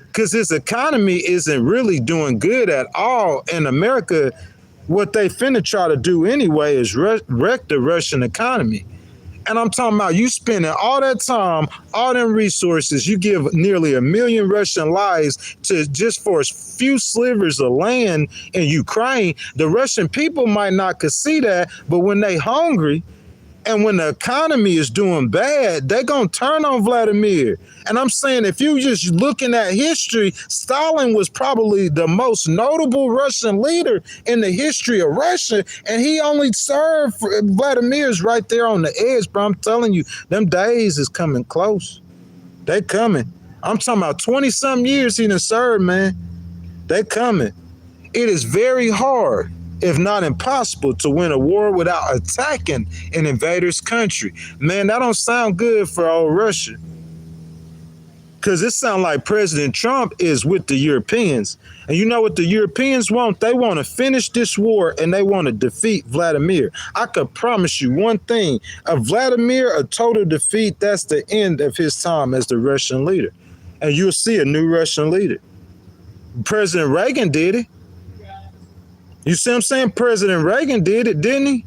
Because his economy isn't really doing good at all. In America, what they finna try to do anyway is wreck the Russian economy. And I'm talking about you spending all that time, all them resources, you give nearly 1 million Russian lives to just for a few slivers of land in Ukraine. The Russian people might not could see that, but when they hungry and when the economy is doing bad, they're going to turn on Vladimir. And I'm saying if you just looking at history, Stalin was probably the most notable Russian leader in the history of Russia. And he only served for Vladimir's right there on the edge. But I'm telling you, them days is coming close. They coming. I'm talking about 20-something years he done served, man. They coming. It is very hard, if not impossible, to win a war without attacking an invader's country. Man, that don't sound good for old Russia. Because it sounds like President Trump is with the Europeans. And you know what the Europeans want? They want to finish this war and they want to defeat Vladimir. I could promise you one thing. A total defeat, that's the end of his time as the Russian leader. And you'll see a new Russian leader. President Reagan did it. You see what I'm saying? President Reagan did it, didn't he?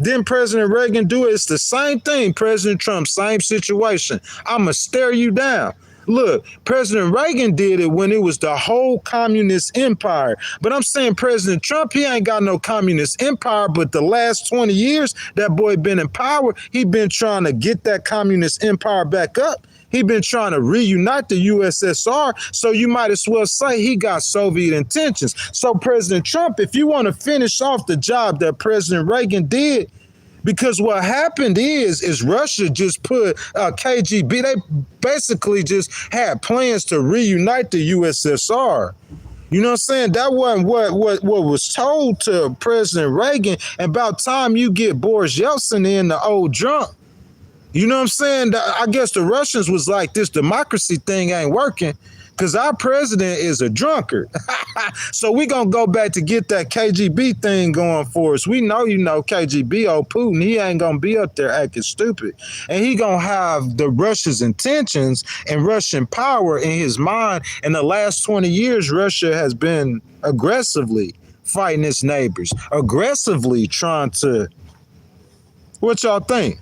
Didn't President Reagan do it? It's the same thing. President Trump, same situation. I'm going to stare you down. Look, President Reagan did it when it was the whole communist empire. But I'm saying President Trump, he ain't got no communist empire. But the last 20 years, that boy been in power. He been trying to get that communist empire back up. He been trying to reunite the USSR, so you might as well say he got Soviet intentions. So President Trump, if you want to finish off the job that President Reagan did, because what happened is Russia just put KGB, they basically just had plans to reunite the USSR. You know what I'm saying? That wasn't what was told to President Reagan. And about time you get Boris Yeltsin in, the old drunk. You know what I'm saying? I guess the Russians was like, this democracy thing ain't working because our president is a drunkard. So we going to go back to get that KGB thing going for us. We know, KGB, old Putin, he ain't going to be up there acting stupid. And he going to have the Russia's intentions and Russian power in his mind. In the last 20 years, Russia has been aggressively fighting its neighbors, aggressively trying to. What y'all think?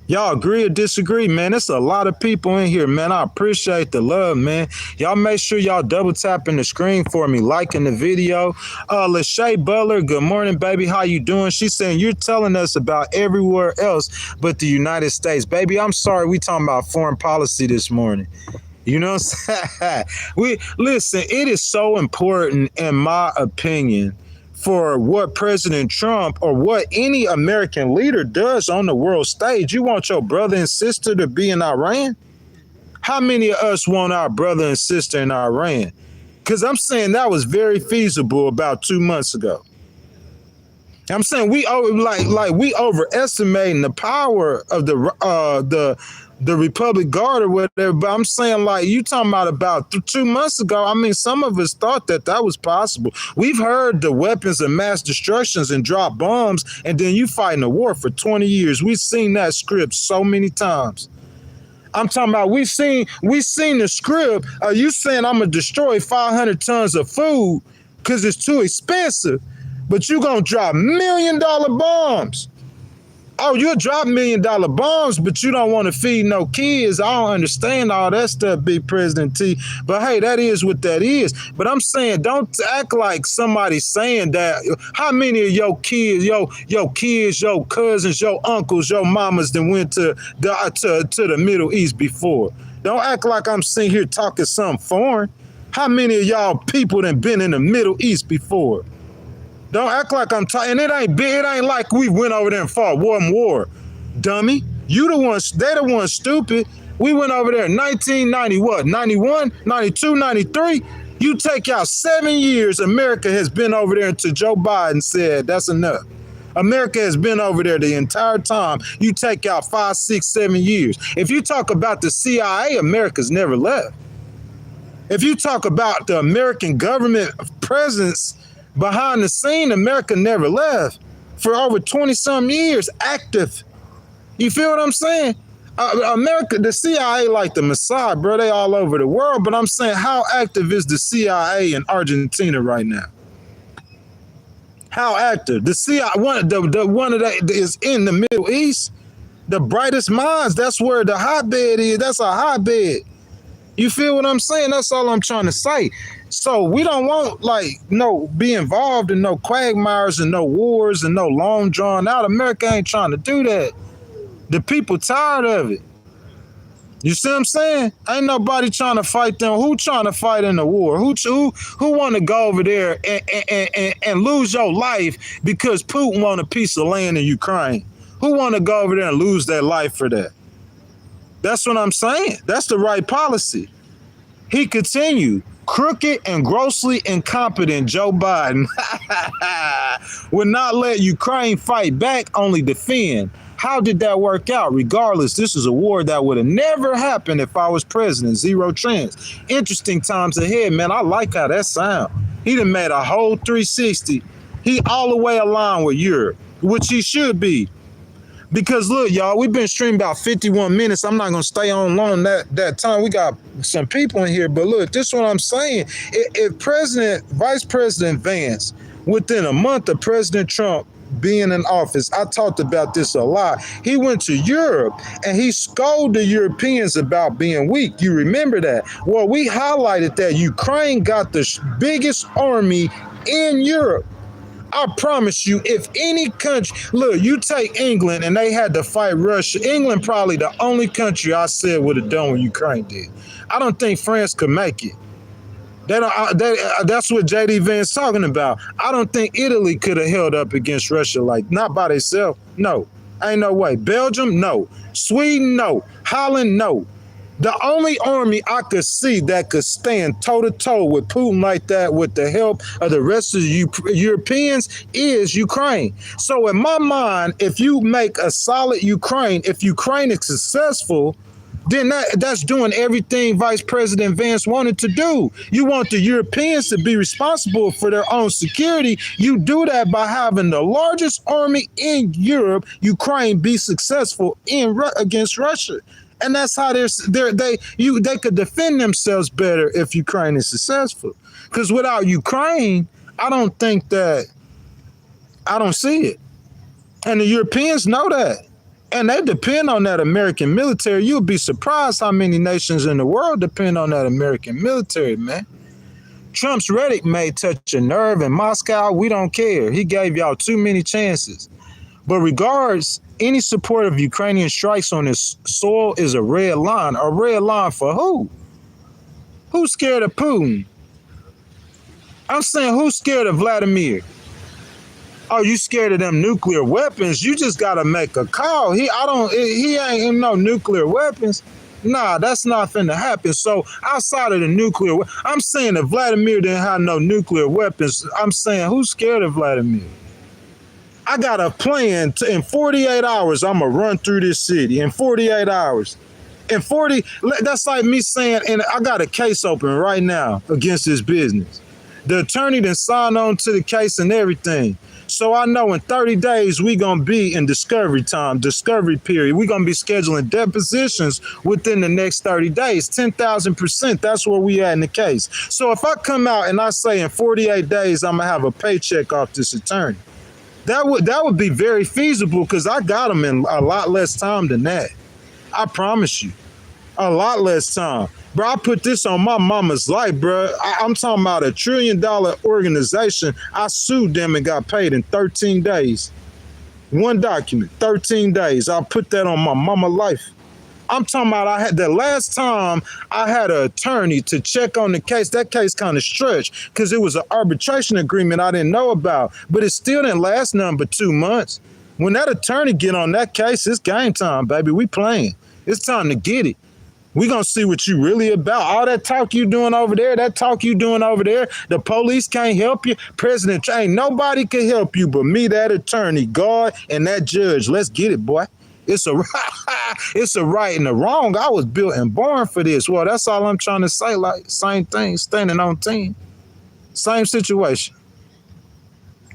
Y'all agree or disagree, man? It's a lot of people in here, man. I appreciate the love, man. Y'all make sure y'all double tapping the screen for me, liking the video. Lachey Butler, good morning, baby. How you doing? She's saying you're telling us about everywhere else but the United States. Baby, I'm sorry. We talking about foreign policy this morning. You know what I'm saying? Listen, it is so important, in my opinion, for what President Trump or what any American leader does on the world stage. You want your brother and sister to be in Iran? How many of us want our brother and sister in Iran? Because I'm saying that was very feasible about 2 months ago. I'm saying we overestimating the power of the Republic Guard or whatever. But I'm saying, like, you talking about 2 months ago. I mean, some of us thought that was possible. We've heard the weapons of mass destructions and drop bombs, and then you fighting a war for 20 years. We've seen that script so many times. I'm talking about we seen the script. You saying I'm gonna destroy 500 tons of food because it's too expensive, but you gonna drop $1 million bombs. Oh, you'll drop $1 million bombs, but you don't want to feed no kids. I don't understand all that stuff, Big President T. But hey, that is what that is. But I'm saying, don't act like somebody's saying that. How many of your kids, your kids, your cousins, your uncles, your mamas that went to the Middle East before? Don't act like I'm sitting here talking something foreign. How many of y'all people that been in the Middle East before? Don't act like I'm talking. It ain't like we went over there and fought one war, dummy. You the ones, they the ones stupid. We went over there in 1990, what, 91, 92, 93? You take out 7 years, America has been over there until Joe Biden said that's enough. America has been over there the entire time. You take out 5, 6, 7 years. If you talk about the CIA, America's never left. If you talk about the American government presence behind the scene, America never left for over 20-some years, active. You feel what I'm saying? America, the CIA like the Mossad, bro. They all over the world. But I'm saying, how active is the CIA in Argentina right now? How active? The CIA, one of that is in the Middle East. The brightest minds. That's where the hotbed is. That's a hotbed. You feel what I'm saying? That's all I'm trying to say. So we don't want, be involved in no quagmires and no wars and no long drawn out. America ain't trying to do that. The people tired of it. You see what I'm saying? Ain't nobody trying to fight them. Who trying to fight in the war? Who want to go over there and lose your life because Putin want a piece of land in Ukraine? Who want to go over there and lose their life for that? That's what I'm saying. That's the right policy. He continued. Crooked and grossly incompetent Joe Biden would not let Ukraine fight back, only defend. How did that work out? Regardless, this is a war that would have never happened if I was president. Zero chance. Interesting times ahead, man. I like how that sound. He done made a whole 360. He all the way aligned with Europe, which he should be. Because look, y'all, we've been streaming about 51 minutes. I'm not going to stay on long that time. We got some people in here. But look, this is what I'm saying. If Vice President Vance, within a month of President Trump being in office, I talked about this a lot. He went to Europe and he scolded the Europeans about being weak. You remember that? Well, we highlighted that Ukraine got the biggest army in Europe. I promise you, if any country, look, you take England and they had to fight Russia. England probably the only country I said would have done what Ukraine did. I don't think France could make it. That's what JD Vance talking about. I don't think Italy could have held up against Russia, not by themselves. No, ain't no way. Belgium, no. Sweden, no. Holland, no. The only army I could see that could stand toe to toe with Putin like that, with the help of the rest of the Europeans, is Ukraine. So in my mind, if you make a solid Ukraine, if Ukraine is successful, then that's doing everything Vice President Vance wanted to do. You want the Europeans to be responsible for their own security. You do that by having the largest army in Europe, Ukraine, be successful against Russia. And that's how they could defend themselves better if Ukraine is successful. Because without Ukraine, I don't see it. And the Europeans know that. And they depend on that American military. You'll be surprised how many nations in the world depend on that American military, man. Trump's rhetoric may touch a nerve in Moscow. We don't care. He gave y'all too many chances. But regards, any support of Ukrainian strikes on its soil is a red line. A red line for who? Who's scared of Putin? I'm saying, who's scared of Vladimir? Oh, you scared of them nuclear weapons? You just gotta make a call. He ain't in no nuclear weapons. Nah, that's not finna happen. So outside of the nuclear, I'm saying that Vladimir didn't have no nuclear weapons. I'm saying, who's scared of Vladimir? I got a plan in 48 hours. I'm gonna run through this city in 48 hours. That's like me saying, and I got a case open right now against this business. The attorney done signed on to the case and everything. So I know in 30 days, we going to be in discovery period. We're going to be scheduling depositions within the next 30 days, 10,000%. That's where we at in the case. So if I come out and I say in 48 days, I'm going to have a paycheck off this attorney, that would be very feasible because I got him in a lot less time than that. I promise you, a lot less time. Bro, I put this on my mama's life, bro. I'm talking about $1 trillion organization. I sued them and got paid in 13 days. One document, 13 days. I put that on my mama's life. I'm talking about the last time I had an attorney to check on the case. That case kind of stretched because it was an arbitration agreement I didn't know about, but it still didn't last nothing but 2 months. When that attorney get on that case, it's game time, baby. We playing. It's time to get it. We gonna see what you really about. All that talk you doing over there, the police can't help you. President, ain't nobody can help you but me, that attorney, God, and that judge. Let's get it, boy. It's a right and a wrong. I was built and born for this. Well, that's all I'm trying to say. Like, same thing, standing on team. Same situation.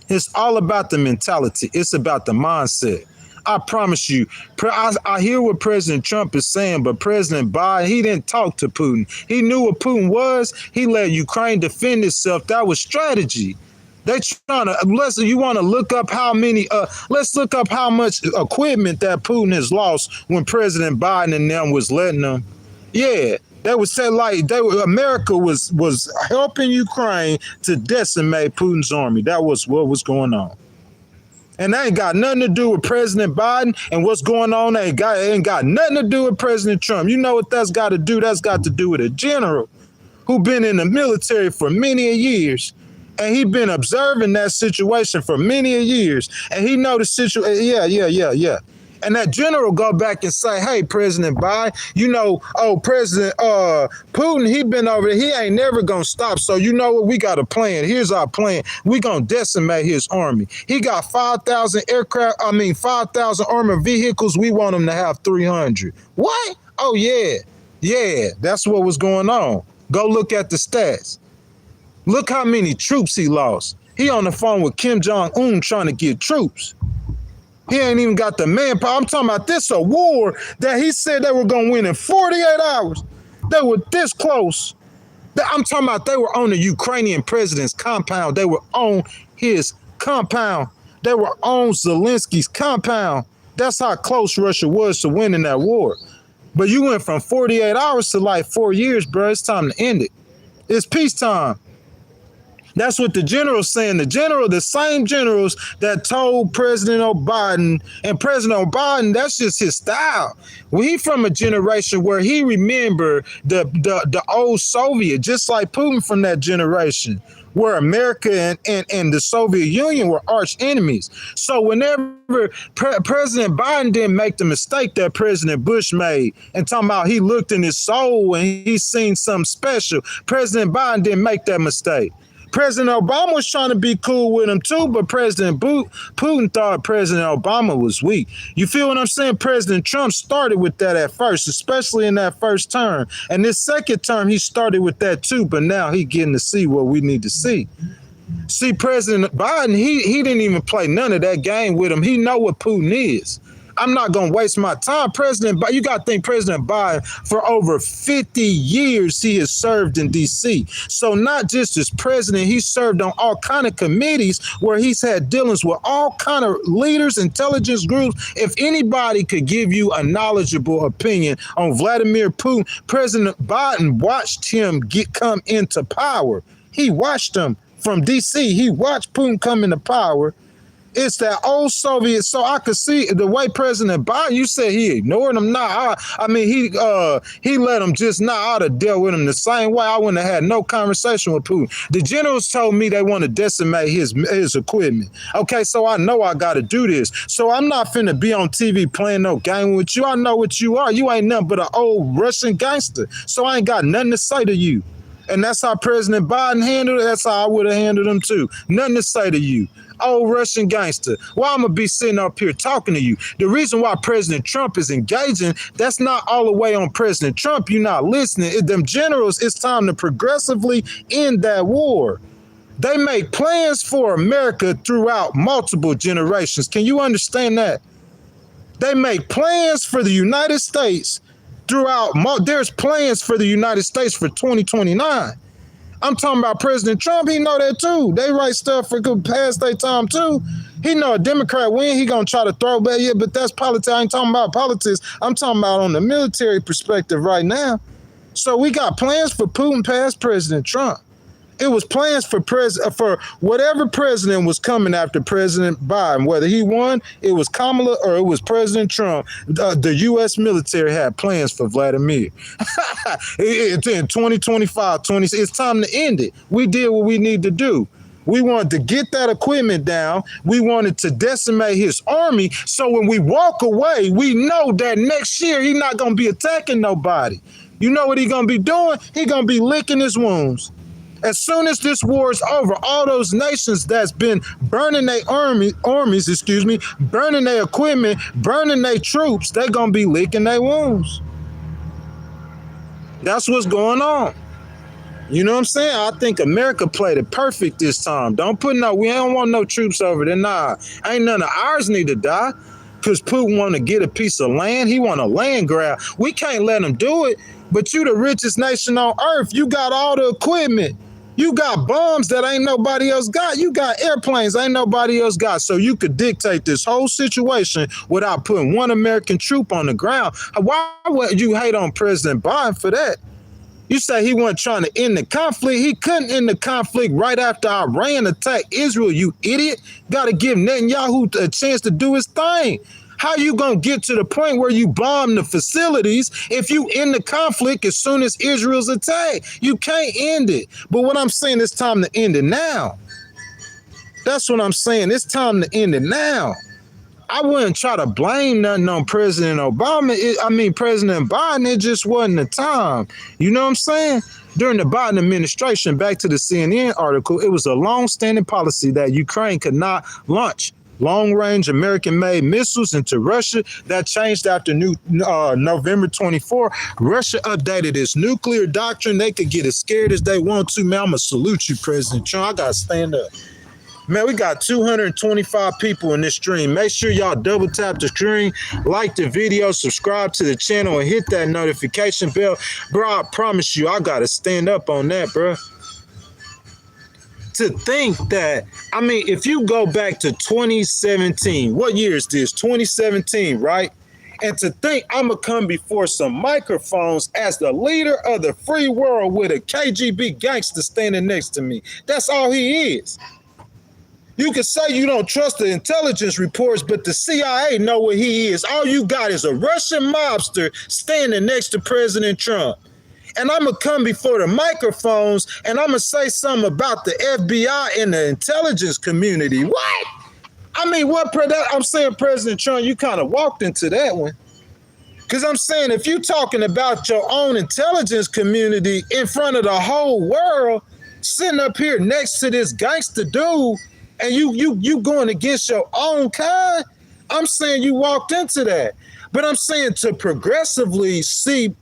It's all about the mentality. It's about the mindset. I promise you, I hear what President Trump is saying, but President Biden, he didn't talk to Putin. He knew what Putin was. He let Ukraine defend itself. That was strategy. They trying to, listen, you want to look up how many, let's look up how much equipment that Putin has lost when President Biden and them was letting them. Yeah, they would say like America was helping Ukraine to decimate Putin's army. That was what was going on. And that ain't got nothing to do with President Biden and what's going on. Ain't got nothing to do with President Trump. You know what that's got to do? That's got to do with a general who been in the military for many years. And he been observing that situation for many years. And he know the situation. Yeah. And that general go back and say, hey, President Biden, President Putin, he been over there. He ain't never going to stop. So you know what? We got a plan. Here's our plan. We going to decimate his army. He got 5,000 5,000 armored vehicles. We want him to have 300. What? Oh, yeah. Yeah, that's what was going on. Go look at the stats. Look how many troops he lost. He on the phone with Kim Jong-un trying to get troops. He ain't even got the manpower. I'm talking about this a war that he said they were going to win in 48 hours. They were this close. I'm talking about they were on the Ukrainian president's compound. They were on his compound. They were on Zelensky's compound. That's how close Russia was to winning that war. But you went from 48 hours to like 4 years, bro. It's time to end it. It's peacetime. That's what the general's saying. The same generals that told President Biden, and President Biden, that's just his style. Well, he from a generation where he remember the old Soviet, just like Putin from that generation, where America and the Soviet Union were arch enemies. So whenever President Biden didn't make the mistake that President Bush made, and talking about he looked in his soul and he seen something special, President Biden didn't make that mistake. President Obama was trying to be cool with him too, but President Putin thought President Obama was weak. You feel what I'm saying? President Trump started with that at first, especially in that first term. And this second term, he started with that too, but now he getting to see what we need to see. See, President Biden, he didn't even play none of that game with him. He know what Putin is. I'm not going to waste my time. President Biden, you got to think President Biden, for over 50 years, he has served in D.C. So not just as president, he served on all kind of committees where he's had dealings with all kind of leaders, intelligence groups. If anybody could give you a knowledgeable opinion on Vladimir Putin, President Biden watched him come into power. He watched him from D.C. He watched Putin come into power. It's that old Soviet, so I could see the way President Biden, you said he ignored him. Nah, I mean, he let him just I'd have dealt with him the same way. I wouldn't have had no conversation with Putin. The generals told me they want to decimate his equipment. Okay, so I know I got to do this. So I'm not finna be on TV playing no game with you. I know what you are. You ain't nothing but an old Russian gangster. So I ain't got nothing to say to you. And that's how President Biden handled it. That's how I would have handled him too. Nothing to say to you. Old Russian gangster. Why I'm going to be sitting up here talking to you? The reason why President Trump is engaging, that's not all the way on President Trump. You're not listening. Them generals, it's time to progressively end that war. They make plans for America throughout multiple generations. Can you understand that? They make plans for the United States throughout. There's plans for the United States for 2029. I'm talking about President Trump. He know that too. They write stuff for past their time too. He know a Democrat win, he gonna try to throw back. Yeah, but that's politics. I ain't talking about politics. I'm talking about on the military perspective right now. So we got plans for Putin past President Trump. It was plans for whatever president was coming after President Biden, whether he won, it was Kamala or it was President Trump. The U.S. military had plans for Vladimir. In 2025, it's time to end it. We did what we need to do. We wanted to get that equipment down. We wanted to decimate his army. So when we walk away, we know that next year he's not going to be attacking nobody. You know what he's going to be doing? He's going to be licking his wounds. As soon as this war is over, all those nations that's been burning their armies, burning their equipment, burning their troops, they're going to be licking their wounds. That's what's going on. You know what I'm saying? I think America played it perfect this time. We don't want no troops over there. Nah, ain't none of ours need to die because Putin want to get a piece of land. He want a land grab. We can't let him do it, but you the richest nation on earth. You got all the equipment. You got bombs that ain't nobody else got. You got airplanes ain't nobody else got. So you could dictate this whole situation without putting one American troop on the ground. Why would you hate on President Biden for that? You say he wasn't trying to end the conflict. He couldn't end the conflict right after Iran attacked Israel, you idiot. Got to give Netanyahu a chance to do his thing. How you going to get to the point where you bomb the facilities if you end the conflict as soon as Israel's attacked? You can't end it. But what I'm saying, it's time to end it now. That's what I'm saying. It's time to end it now. I wouldn't try to blame nothing on President President Biden. It just wasn't the time. You know what I'm saying? During the Biden administration, back to the CNN article, it was a long-standing policy that Ukraine could not launch long-range American-made missiles into Russia. That changed after November 24. Russia updated its nuclear doctrine. They could get as scared as they want to. Man, I'm going to salute you, President Trump. I got to stand up. Man, we got 225 people in this stream. Make sure y'all double tap the screen, like the video, subscribe to the channel, and hit that notification bell. Bro, I promise you, I got to stand up on that, bro. To think that, if you go back to 2017, what year is this? 2017, right? And to think I'm going to come before some microphones as the leader of the free world with a KGB gangster standing next to me. That's all he is. You can say you don't trust the intelligence reports, but the CIA know what he is. All you got is a Russian mobster standing next to President Trump. And I'm going to come before the microphones and I'm going to say something about the FBI and the intelligence community. What? I mean, I'm saying, President Trump, you kind of walked into that one. Because I'm saying, if you're talking about your own intelligence community in front of the whole world, sitting up here next to this gangster dude, and you going against your own kind, I'm saying you walked into that. But I'm saying to progressively see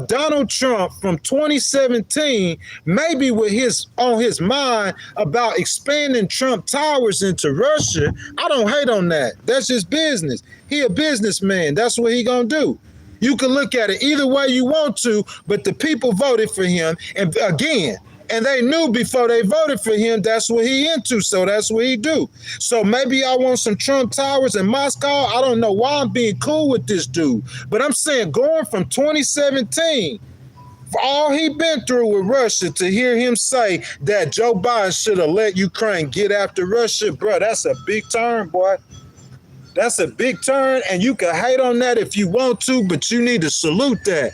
Donald Trump from 2017, maybe with on his mind about expanding Trump Towers into Russia, I don't hate on that. That's just business. He a businessman. That's what he gonna do. You can look at it either way you want to, but the people voted for him. And again, and they knew before they voted for him, that's what he into. So that's what he do. So maybe I want some Trump Towers in Moscow. I don't know why I'm being cool with this dude. But I'm saying going from 2017, for all he been through with Russia, to hear him say that Joe Biden should have let Ukraine get after Russia, bro, that's a big turn, boy. That's a big turn. And you can hate on that if you want to, but you need to salute that.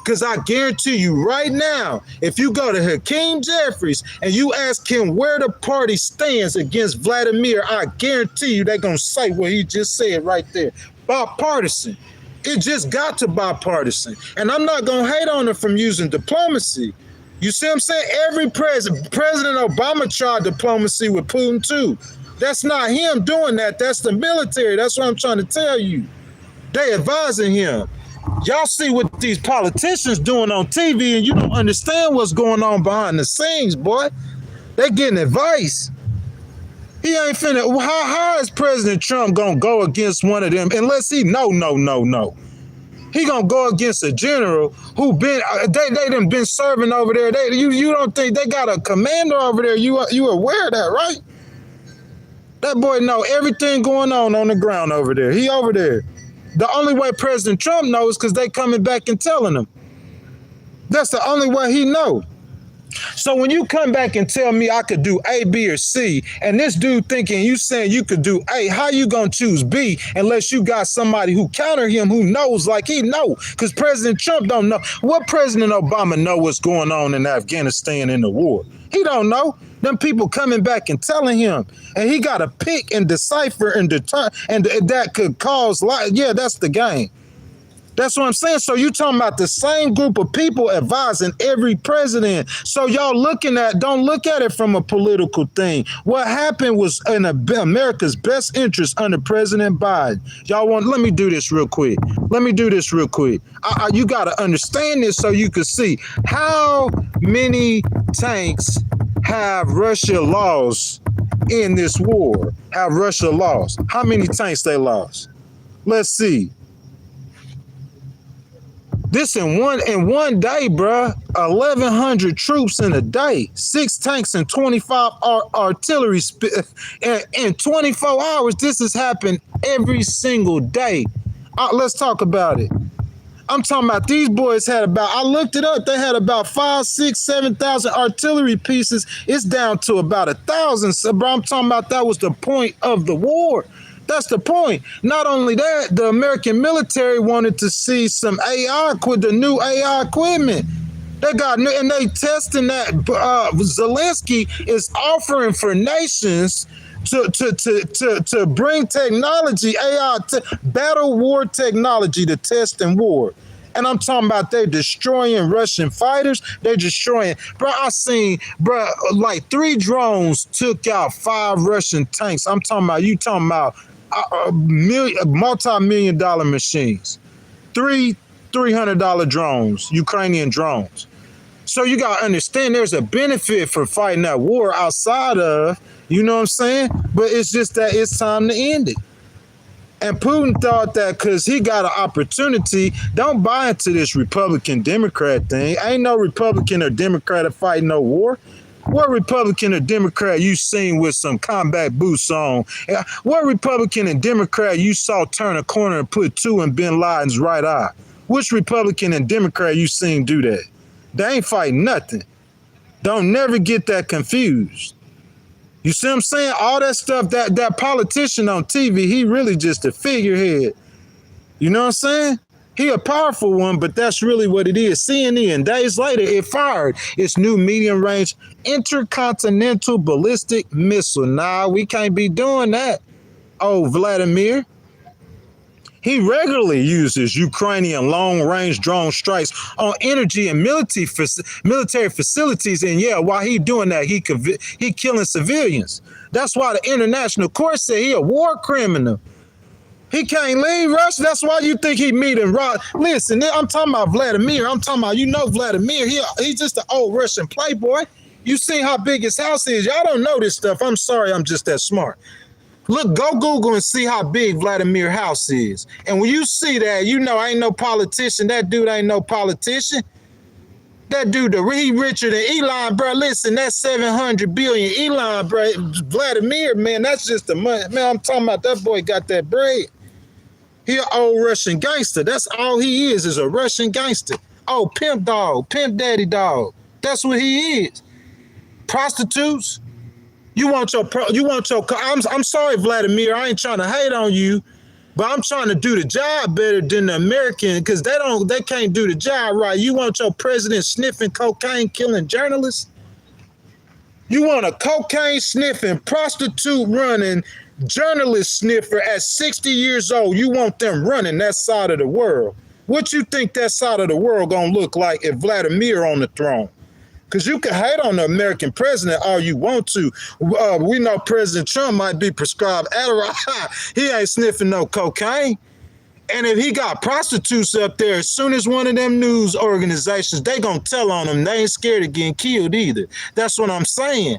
Because I guarantee you right now, if you go to Hakeem Jeffries and you ask him where the party stands against Vladimir, I guarantee you they're going to say what he just said right there. Bipartisan. It just got to bipartisan. And I'm not going to hate on him from using diplomacy. You see what I'm saying? Every President Obama tried diplomacy with Putin too. That's not him doing that. That's the military. That's what I'm trying to tell you. They advising him. Y'all see what these politicians doing on TV and you don't understand what's going on behind the scenes, boy. They getting advice. He ain't finna. How is President Trump gonna go against one of them unless he no. He gonna go against a general who been they done been serving over there. You don't think they got a commander over there? You aware of that, right? That boy know everything going on the ground over there. He over there. The only way President Trump knows because they coming back and telling him. That's the only way he know. So when you come back and tell me I could do A, B, or C, and this dude thinking you saying you could do A, how you gonna choose B unless you got somebody who counter him who knows like he know? Because President Trump don't know. What President Obama know what's going on in Afghanistan in the war? He don't know. Them people coming back and telling him, and he got to pick and decipher and that could cause life. Yeah, that's the game. That's what I'm saying. So you talking about the same group of people advising every president. So y'all don't look at it from a political thing. What happened was in America's best interest under President Biden. Let me do this real quick. You got to understand this so you can see how many tanks have Russia lost in this war. How many tanks they lost? Let's see. This in one day, bruh, 1,100 troops in a day, 6 tanks and 25 artillery in 24 hours. This has happened every single day. Let's talk about it. I'm talking about these boys had I looked it up, they had about 5, 6, 7,000 artillery pieces. It's down to about 1,000. So, bro, I'm talking about that was the point of the war. That's the point. Not only that, the American military wanted to see some the new AI equipment. They got new, and they testing that. Zelensky is offering for nations to bring technology, AI, battle war technology to test in war. And I'm talking about they destroying Russian fighters. They're destroying. Bro, I seen, like 3 drones took out 5 Russian tanks. I'm talking about, multi-million-dollar machines. $300 drones, Ukrainian drones. So you got to understand there's a benefit for fighting that war outside of, you know what I'm saying? But it's just that it's time to end it. And Putin thought that because he got an opportunity, don't buy into this Republican-Democrat thing. Ain't no Republican or Democrat fighting no war. What Republican or Democrat you seen with some combat boots on? What Republican and Democrat you saw turn a corner and put two in Bin Laden's right eye? Which Republican and Democrat you seen do that? They ain't fighting nothing. Don't never get that confused. You see what I'm saying? All that stuff, that politician on TV, he really just a figurehead. You know what I'm saying? He a powerful one, but that's really what it is. CNN, days later, it fired its new medium-range intercontinental ballistic missile. Nah, we can't be doing that. Oh, Vladimir. He regularly uses Ukrainian long-range drone strikes on energy and military facilities. And yeah, while he doing that, he killing civilians. That's why the international court said he a war criminal. He can't leave Russia. That's why you think he meeting Rod. Listen, I'm talking about Vladimir. I'm talking about, Vladimir. He's just an old Russian playboy. You see how big his house is. Y'all don't know this stuff. I'm sorry, I'm just that smart. Look, go Google and see how big Vladimir's house is. And when you see that, ain't no politician. That dude ain't no politician. That dude, he richer than Elon, bro. Listen, that's 700 billion. Elon, bro. Vladimir, man, that's just the money. Man, I'm talking about that boy got that bread. He an old Russian gangster. That's all he is a Russian gangster. Oh, pimp dog, pimp daddy dog. That's what he is. Prostitutes. I'm sorry, Vladimir. I ain't trying to hate on you, but I'm trying to do the job better than the American because they can't do the job right. You want your president sniffing cocaine, killing journalists? You want a cocaine sniffing, prostitute running, journalist sniffer at 60 years old. You want them running that side of the world. What you think that side of the world gonna look like if Vladimir on the throne? Because you can hate on the American president all you want to. We know President Trump might be prescribed Adderall. He ain't sniffing no cocaine. And if he got prostitutes up there, as soon as one of them news organizations, they gonna tell on him. They ain't scared of getting killed either. That's what I'm saying.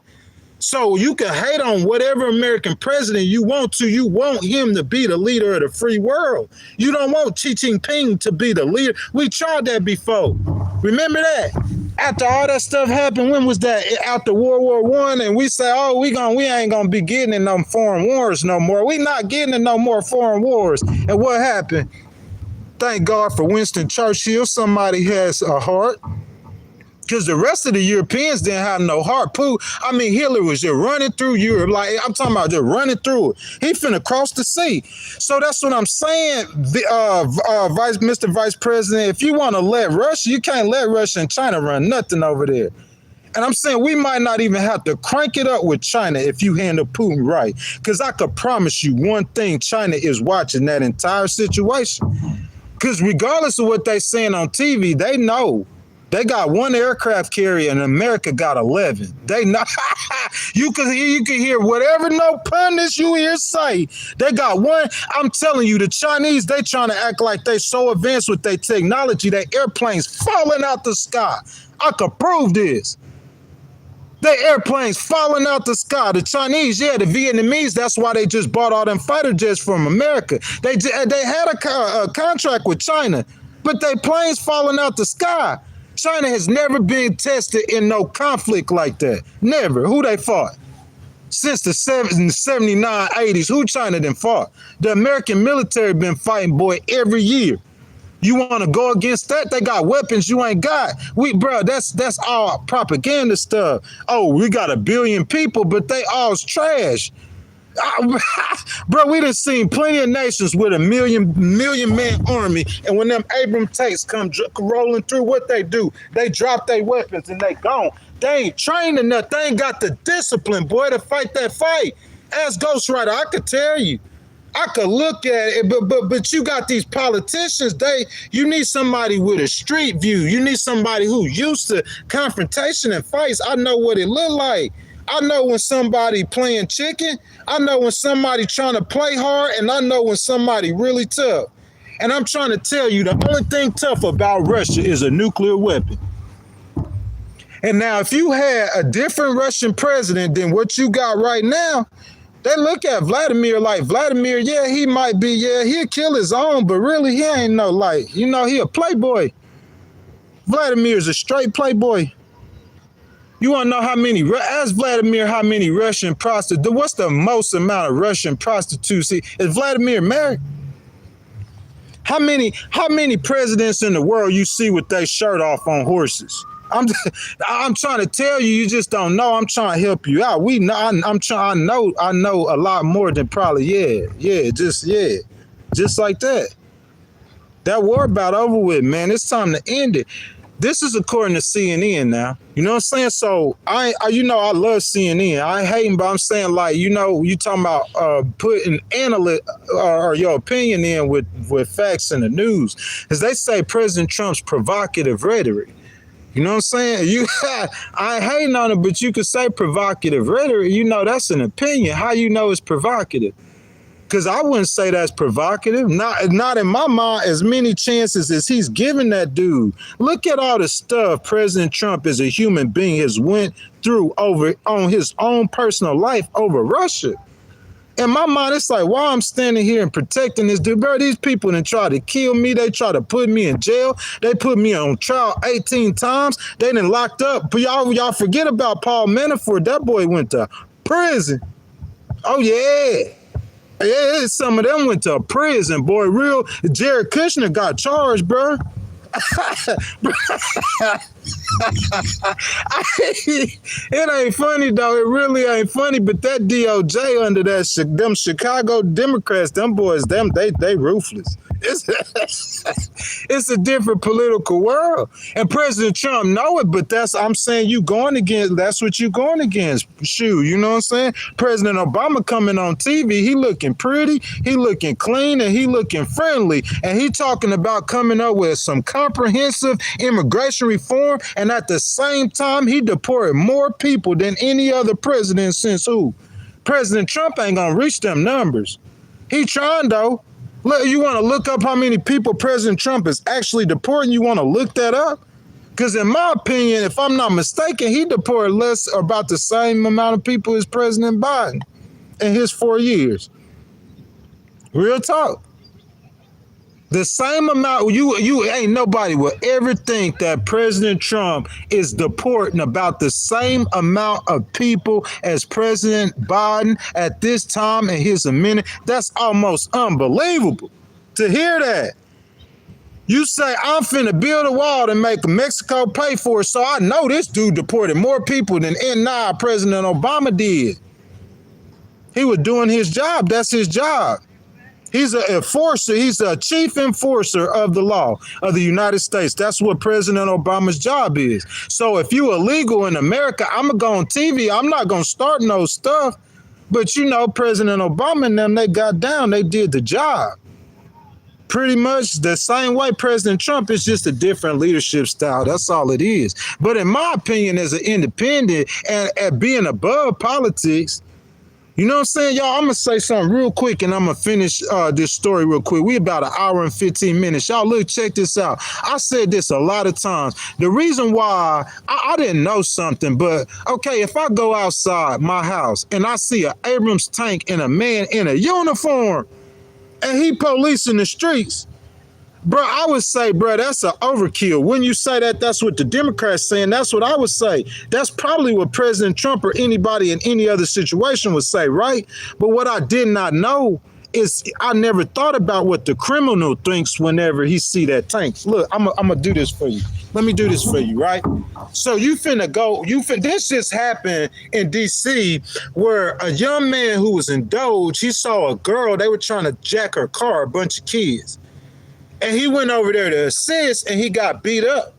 So you can hate on whatever American president you want to. You want him to be the leader of the free world. You don't want Xi Jinping to be the leader. We tried that before. Remember that? After all that stuff happened, when was that? After World War I, and we say, oh, we ain't gonna be getting in no foreign wars no more. We not getting in no more foreign wars. And what happened? Thank God for Winston Churchill. Somebody has a heart. Because the rest of the Europeans didn't have no heart. Hitler was just running through Europe. Like, I'm talking about just running through it. He finna cross the sea. So that's what I'm saying, Mr. Vice President. If you want to let Russia, you can't let Russia and China run nothing over there. And I'm saying we might not even have to crank it up with China if you handle Putin right. Because I could promise you one thing, China is watching that entire situation. Because regardless of what they saying on TV, they know. They got one aircraft carrier and America got 11. They not. You can hear whatever no pundits you hear say. They got one. I'm telling you, the Chinese, they trying to act like they so advanced with their technology that airplanes falling out the sky. I could prove this. They airplanes falling out the sky. The Chinese, the Vietnamese, that's why they just bought all them fighter jets from America. They had a contract with China, but they planes falling out the sky. China has never been tested in no conflict like that. Never. Who they fought? Since the 79, 80s, who China done fought? The American military been fighting, boy, every year. You want to go against that? They got weapons you ain't got. That's all propaganda stuff. Oh, we got 1 billion people, but they all's trash. Bro, we done seen plenty of nations with a million man army, and when them Abram tanks come rolling through, what they do? They drop their weapons and they gone. They ain't trained enough. They ain't got the discipline, boy, to fight that fight. As Ghost Rider, I could tell you. I could look at it, but you got these politicians. You need somebody with a street view. You need somebody who used to confrontation and fights. I know what it look like. I know when somebody playing chicken. I know when somebody trying to play hard, and I know when somebody really tough. And I'm trying to tell you, the only thing tough about Russia is a nuclear weapon. And now, if you had a different Russian president than what you got right now, they look at Vladimir like, Vladimir, he might be, he'll kill his own, but really he ain't he a playboy. Vladimir's a straight playboy. You want to know how many? Ask Vladimir how many Russian prostitutes. What's the most amount of Russian prostitutes? Is Vladimir married? How many presidents in the world you see with their shirt off on horses? I'm trying to tell you, you just don't know. I'm trying to help you out. We know. I know a lot more than probably just like that. That war about over with, man. It's time to end it. This is according to CNN now. You know what I'm saying? So I love CNN. I ain't hating, but I'm saying, like, you talking about putting analyst or your opinion in with facts in the news. As they say, President Trump's provocative rhetoric. You know what I'm saying? I ain't hating on it, but you could say provocative rhetoric. That's an opinion. How you know it's provocative? Because I wouldn't say that's provocative. Not in my mind, as many chances as he's giving that dude. Look at all the stuff President Trump as a human being has went through on his own personal life over Russia. In my mind, it's like, why I'm standing here and protecting this dude? Bro, these people done try to kill me. They try to put me in jail. They put me on trial 18 times. They done locked up. But y'all forget about Paul Manafort. That boy went to prison. Oh, yeah. Yeah, some of them went to prison, boy. Real Jared Kushner got charged, bro. It ain't funny though. It really ain't funny. But that DOJ under them Chicago Democrats, them boys, they ruthless. It's a different political world, and President Trump know it. But I'm saying you going against. That's what you going against. Shoot, you know what I'm saying? President Obama coming on TV, he looking pretty, he looking clean, and he looking friendly, and he talking about coming up with some comprehensive immigration reform, and at the same time, he deported more people than any other president since who? President Trump ain't gonna reach them numbers. He trying though. Look, you want to look up how many people President Trump is actually deporting? You want to look that up? Because in my opinion, if I'm not mistaken, he deported less or about the same amount of people as President Biden in his 4 years. Real talk. The same amount, you ain't nobody will ever think that President Trump is deporting about the same amount of people as President Biden at this time in his amendment. That's almost unbelievable to hear that. You say, I'm finna build a wall to make Mexico pay for it, so I know this dude deported more people than President Obama did. He was doing his job. That's his job. He's an enforcer. He's a chief enforcer of the law of the United States. That's what President Obama's job is. So if you illegal in America, I'm going to go on TV. I'm not going to start no stuff. But, President Obama and them, they got down. They did the job. Pretty much the same way President Trump is, just a different leadership style. That's all it is. But in my opinion, as an independent and at being above politics, you know what I'm saying, y'all? I'm going to say something real quick, and I'm going to finish this story real quick. We about an hour and 15 minutes. Y'all, look, check this out. I said this a lot of times. The reason why I didn't know something, but, okay, if I go outside my house and I see an Abrams tank and a man in a uniform and he policing the streets, bro, I would say, bro, that's an overkill. When you say that, that's what the Democrats saying. That's what I would say. That's probably what President Trump or anybody in any other situation would say, right? But what I did not know is I never thought about what the criminal thinks whenever he see that tank. Look, I'm gonna do this for you. Let me do this for you, right? So this just happened in D.C. where a young man who was in Doge, he saw a girl, they were trying to jack her car, a bunch of kids. And he went over there to assist, and he got beat up.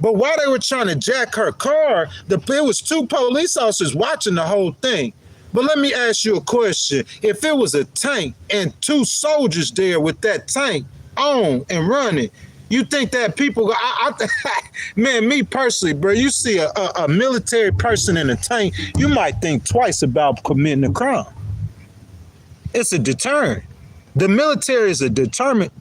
But while they were trying to jack her car, there was 2 police officers watching the whole thing. But let me ask you a question. If it was a tank and 2 soldiers there with that tank on and running, you think that people, man, me personally, bro, you see a military person in a tank, you might think twice about committing a crime. It's a deterrent. The military is a deterrent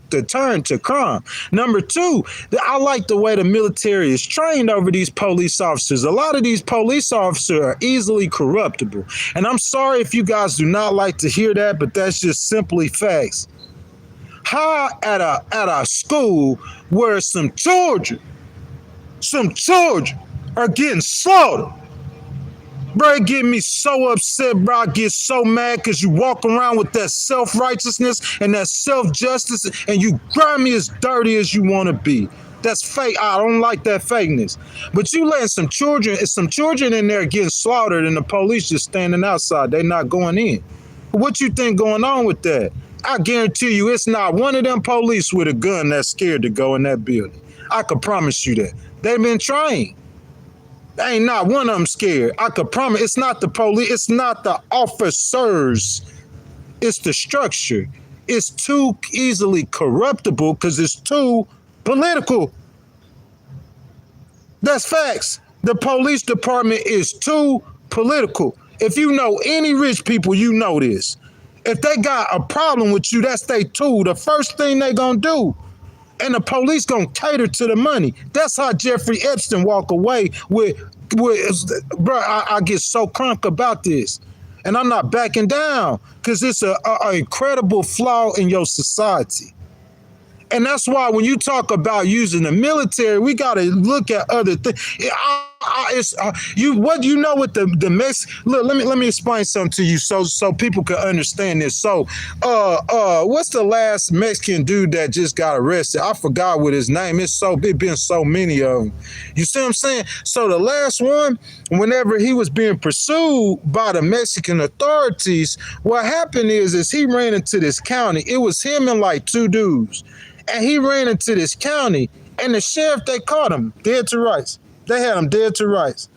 to crime. Number 2, I like the way the military is trained over these police officers. A lot of these police officers are easily corruptible. And I'm sorry if you guys do not like to hear that, but that's just simply facts. How at a school where some children are getting slaughtered, Bro, it get me so upset, bro. I get so mad because you walk around with that self-righteousness and that self-justice and you grimy as dirty as you want to be. That's fake. I don't like that fakeness. But you letting some children in there getting slaughtered and the police just standing outside. They not going in. What you think going on with that? I guarantee you it's not one of them police with a gun that's scared to go in that building. I could promise you that. They've been trying. Ain't not one of them scared. I could promise. It's not the police. It's not the officers. It's the structure. It's too easily corruptible because it's too political. That's facts. The police department is too political. If you know any rich people, you know this. If they got a problem with you, that's their tool. The first thing they gonna do. And the police gonna cater to the money. That's how Jeffrey Epstein walk away with bro, I get so crunk about this. And I'm not backing down because it's a incredible flaw in your society. And that's why when you talk about using the military, we got to look at other things. What you know with the mess. Look, let me explain something to you so people can understand this. So, what's the last Mexican dude that just got arrested? I forgot what his name is. It been so many of them. You see what I'm saying? So the last one, whenever he was being pursued by the Mexican authorities, what happened is he ran into this county. It was him and like two dudes. And he ran into this county, and the sheriff, they caught him dead to rights. They had him dead to rights.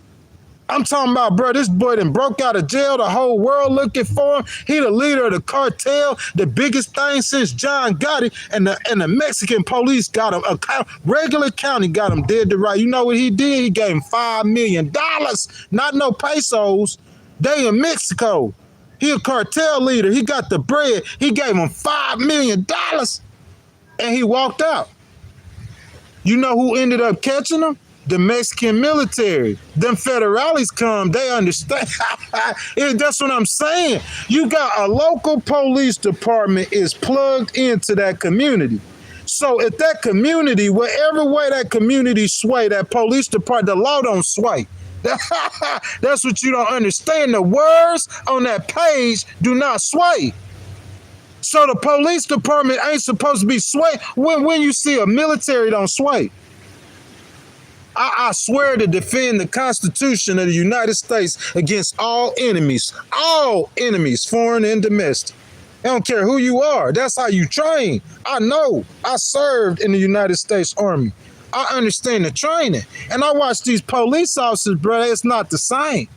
I'm talking about, bro, this boy done broke out of jail. The whole world looking for him. He the leader of the cartel, the biggest thing since John Gotti, and the Mexican police got him. A regular county got him dead to rights. You know what he did? He gave him $5 million, not no pesos. They in Mexico. He a cartel leader. He got the bread. He gave him $5 million. And he walked out. You know who ended up catching him? The Mexican military. Them federales come, they understand. That's what I'm saying. You got a local police department is plugged into that community. So if that community, whatever way that community sway, that police department, the law don't sway. That's what you don't understand. The words on that page do not sway. So the police department ain't supposed to be swayed. When you see a military don't sway. I swear to defend the Constitution of the United States against all enemies, foreign and domestic. I don't care who you are. That's how you train. I know. I served in the United States Army. I understand the training. And I watch these police officers, bro, it's not the same.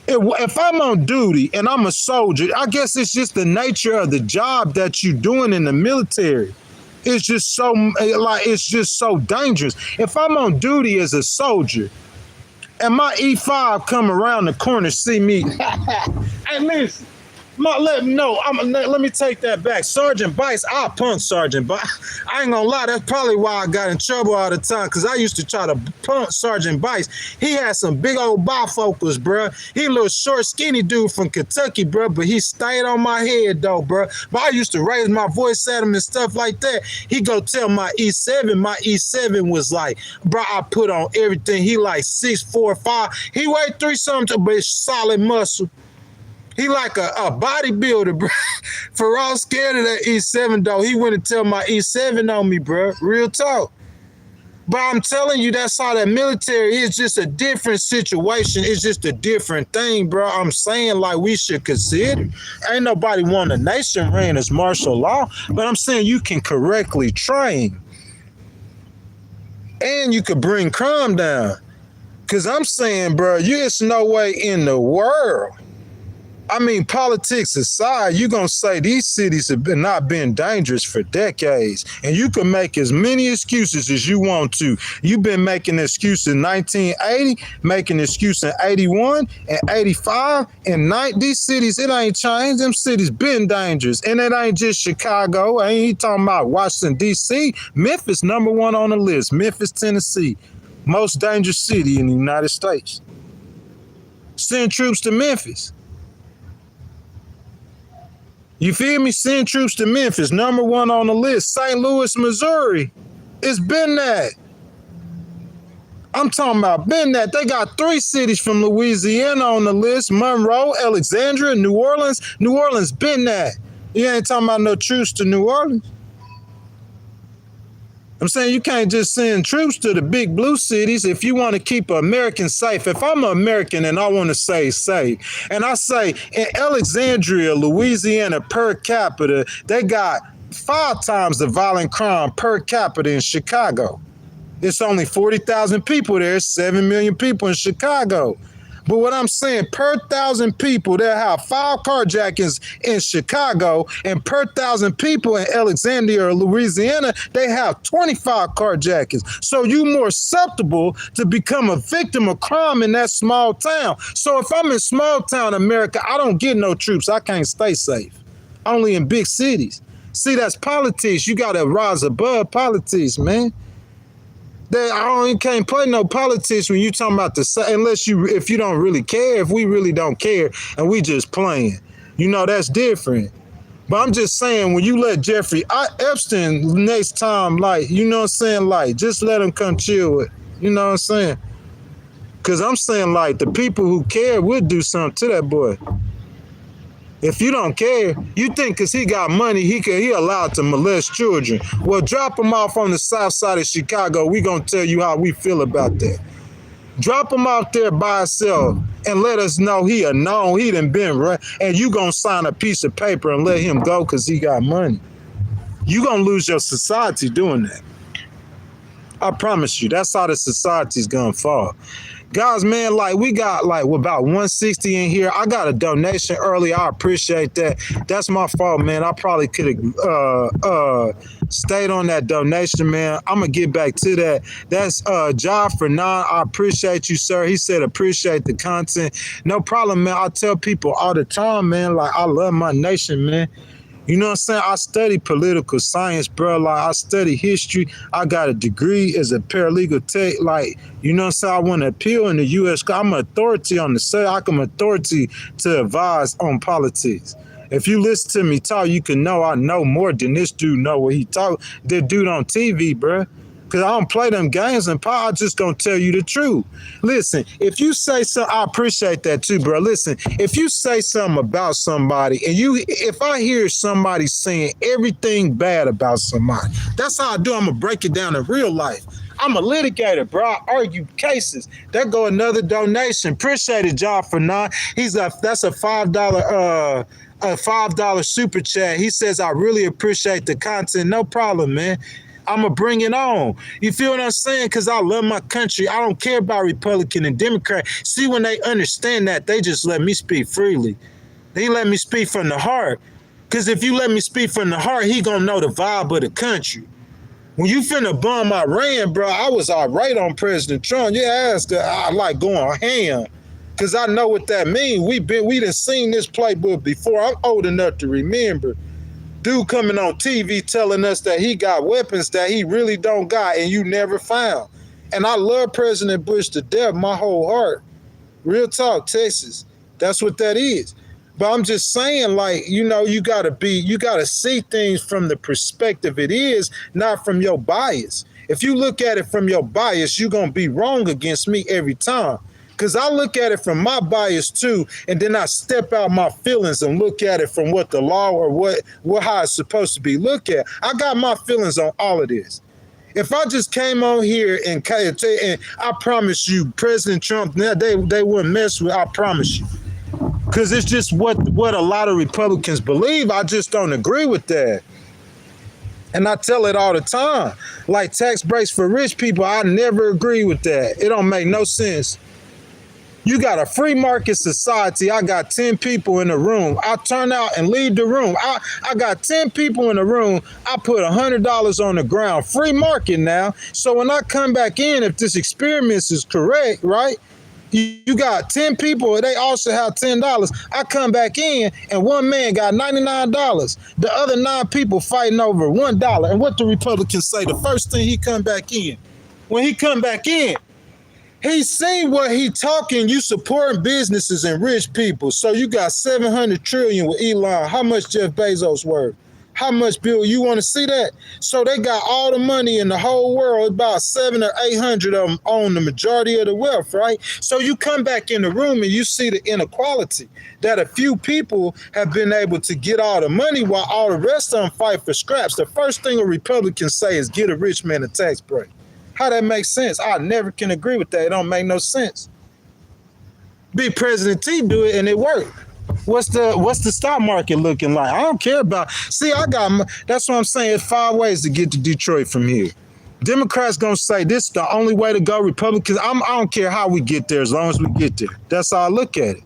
If I'm on duty and I'm a soldier, I guess it's just the nature of the job that you're doing in the military. It's just so dangerous. If I'm on duty as a soldier and my E5 come around the corner, see me, hey, listen. Let me know. Let me take that back. Sergeant Bice, I'll punk Sergeant Bice. I ain't gonna lie, that's probably why I got in trouble all the time, because I used to try to punk Sergeant Bice. He had some big old bifocals, bro. He a little short, skinny dude from Kentucky, bro, but he stayed on my head, though, bro. But I used to raise my voice at him and stuff like that. He go tell my E7 was like, bro, I put on everything. He like 6'4", 5". He weighed 3 something, but it's solid muscle. He like a bodybuilder, bro. For all scared of that E7, though, he went and tell my E7 on me, bro. Real talk. But I'm telling you, that's how that military is. Just a different situation. It's just a different thing, bro. I'm saying, like, we should consider. Ain't nobody want a nation ran as martial law, but I'm saying you can correctly train. And you could bring crime down. Because I'm saying, bro, there's no way in the world. I mean, politics aside, you're going to say these cities have not been dangerous for decades. And you can make as many excuses as you want to. You've been making an excuse in 1980, making an excuse in 81 and 85 and 90. These cities, it ain't changed. Them cities been dangerous. And it ain't just Chicago. I ain't talking about Washington, D.C. Memphis, #1 on the list. Memphis, Tennessee. Most dangerous city in the United States. Send troops to Memphis. You feel me? Send troops to Memphis, #1 on the list. St. Louis, Missouri. It's been that. I'm talking about been that. They got 3 cities from Louisiana on the list: Monroe, Alexandria, New Orleans. New Orleans been that. You ain't talking about no troops to New Orleans. I'm saying you can't just send troops to the big blue cities if you want to keep Americans safe. If I'm an American and I want to say safe, and I say in Alexandria, Louisiana, per capita, they got 5 times the violent crime per capita in Chicago. It's only 40,000 people there, 7 million people in Chicago. But what I'm saying, per 1,000 people, they'll have 5 carjackings in Chicago, and per 1,000 people in Alexandria or Louisiana, they have 25 carjackings. So you more susceptible to become a victim of crime in that small town. So if I'm in small town America, I don't get no troops. I can't stay safe. Only in big cities. See, that's politics. You got to rise above politics, man. I can't play no politics when you talking about if you don't really care. If we really don't care and we just playing, that's different. But I'm just saying, when you let Jeffrey Epstein next time, just let him come chill with, you know what I'm saying? Because I'm saying, the people who care would do something to that boy. If you don't care, you think because he got money, he allowed to molest children. Well, drop him off on the south side of Chicago. We gonna tell you how we feel about that. Drop him out there by himself and let us know he a known, he done been right, and you gonna sign a piece of paper and let him go because he got money. You gonna lose your society doing that. I promise you, that's how the society's gonna fall. Guys, man, we got about 160 in here. I got a donation early. I appreciate that. That's my fault, man. I probably could have stayed on that donation, man. I'm going to get back to that. That's Job for 9. I appreciate you, sir. He said appreciate the content. No problem, man. I tell people all the time, man, I love my nation, man. You know what I'm saying? I study political science, bro. I study history. I got a degree as a paralegal tech. You know what I'm saying? I want to appeal in the U.S. I'm an authority on the side. I'm an authority to advise on politics. If you listen to me talk, you can know I know more than this dude know what he talk. That dude on TV, bro. Because I don't play them games and I'm just going to tell you the truth. Listen, if you say something, I appreciate that too, bro. Listen, if you say something about somebody and if I hear somebody saying everything bad about somebody, that's how I do. I'm going to break it down in real life. I'm a litigator, bro. I argue cases. There go another donation. Appreciate it, Job for 9. That's a $5 super chat. He says, I really appreciate the content. No problem, man. I'm going to bring it on. You feel what I'm saying? Because I love my country. I don't care about Republican and Democrat. See, when they understand that, they just let me speak freely. They let me speak from the heart. Because if you let me speak from the heart, he going to know the vibe of the country. When you finna bomb Iran, bro, I was all right on President Trump. Yeah, I like going ham. Because I know what that means. We done seen this playbook before. I'm old enough to remember. Dude coming on TV telling us that he got weapons that he really don't got and you never found. And I love President Bush to death, my whole heart. Real talk, Texas. That's what that is. But I'm just saying, you gotta see things from the perspective it is, not from your bias. If you look at it from your bias, you're gonna be wrong against me every time. Because I look at it from my bias too, and then I step out my feelings and look at it from what the law or how it's supposed to be looked at. I got my feelings on all of this. If I just came on here and I promise you, President Trump, they wouldn't mess with, I promise you. Because it's just what a lot of Republicans believe. I just don't agree with that. And I tell it all the time. Like tax breaks for rich people, I never agree with that. It don't make no sense. You got a free market society. I got 10 people in the room. I turn out and leave the room. I got 10 people in the room. I put $100 on the ground. Free market now. So when I come back in, if this experiment is correct, right? You got 10 people. They also have $10. I come back in and one man got $99. The other 9 people fighting over $1. And what the Republicans say, the first thing he come back in, when he come back in, he seen what he talking, you supporting businesses and rich people. So you got $700 trillion with Elon. How much Jeff Bezos worth? How much, Bill? You want to see that? So they got all the money in the whole world. About 700 or 800 of them own the majority of the wealth, right? So you come back in the room and you see the inequality that a few people have been able to get all the money while all the rest of them fight for scraps. The first thing a Republican say is get a rich man a tax break. How that makes sense? I never can agree with that. It don't make no sense. Big President T do it and it worked. What's the stock market looking like? I don't care about. See, that's what I'm saying. It's 5 ways to get to Detroit from here. Democrats gonna say this is the only way to go. Republicans, I don't care how we get there as long as we get there. That's how I look at it.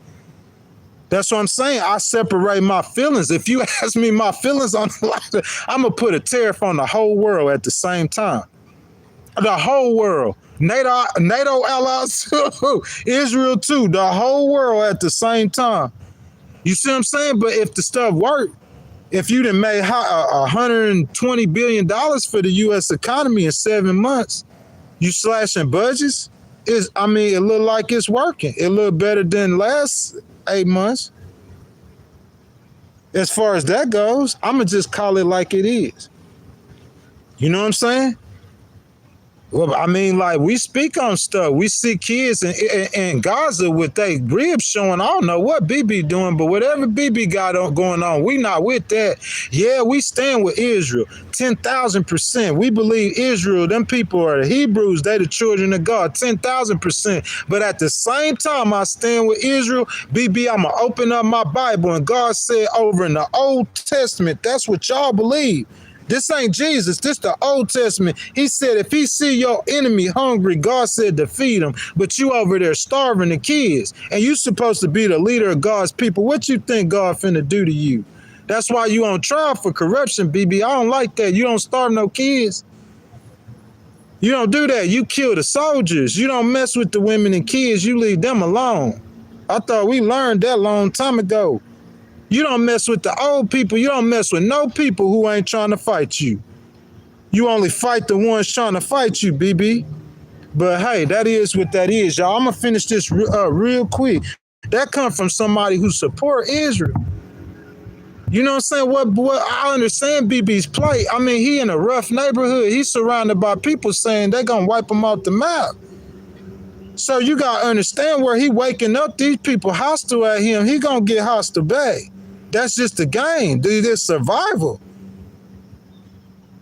That's what I'm saying. I separate my feelings. If you ask me my feelings on I'm gonna put a tariff on the whole world at the same time. The whole world. NATO allies, Israel too. The whole world at the same time. You see what I'm saying? But if the stuff worked, if you done made $120 billion for the U.S. economy in 7 months, you slashing budgets, it look like it's working. It look better than last 8 months. As far as that goes, I'm going to just call it like it is. You know what I'm saying? Well, like we speak on stuff. We see kids in Gaza with their ribs showing. I don't know what BB doing, but whatever BB got going on, we not with that. Yeah, we stand with Israel, 10,000%. We believe Israel. Them people are the Hebrews. They the children of God, 10,000%. But at the same time, I stand with Israel. BB, I'm gonna open up my Bible, and God said over in the Old Testament, that's what y'all believe. This ain't Jesus. This the Old Testament. He said, if he see your enemy hungry, God said to feed him. But you over there starving the kids. And you supposed to be the leader of God's people. What you think God finna do to you? That's why you on trial for corruption, BB. I don't like that. You don't starve no kids. You don't do that. You kill the soldiers. You don't mess with the women and kids. You leave them alone. I thought we learned that a long time ago. You don't mess with the old people. You don't mess with no people who ain't trying to fight you. You only fight the ones trying to fight you, BB. But hey, that is what that is, y'all. I'm going to finish this real quick. That comes from somebody who support Israel. You know what I'm saying? What I understand BB's plight. He in a rough neighborhood. He's surrounded by people saying they're going to wipe him off the map. So you got to understand where he waking up these people hostile at him. He going to get hostile back. That's just the game, dude. It's survival.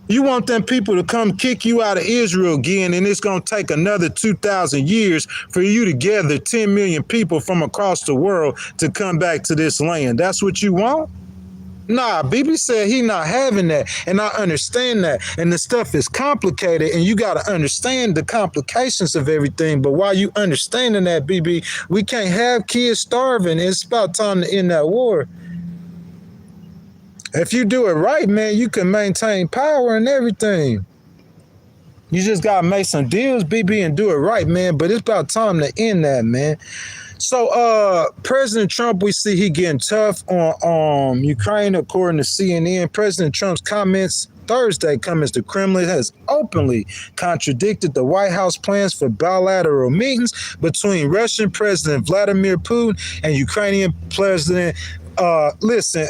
You want them people to come kick you out of Israel again, and it's going to take another 2,000 years for you to gather 10 million people from across the world to come back to this land. That's what you want? Nah, BB said he not having that, and I understand that. And the stuff is complicated, and you got to understand the complications of everything. But while you understanding that, BB, we can't have kids starving. It's about time to end that war. If you do it right, man, you can maintain power and everything. You just got to make some deals, BB, and do it right, man. But it's about time to end that, man. So President Trump, we see he getting tough on Ukraine, according to CNN. President Trump's comments Thursday come as the Kremlin has openly contradicted the White House plans for bilateral meetings between Russian President Vladimir Putin and Ukrainian President. Listen,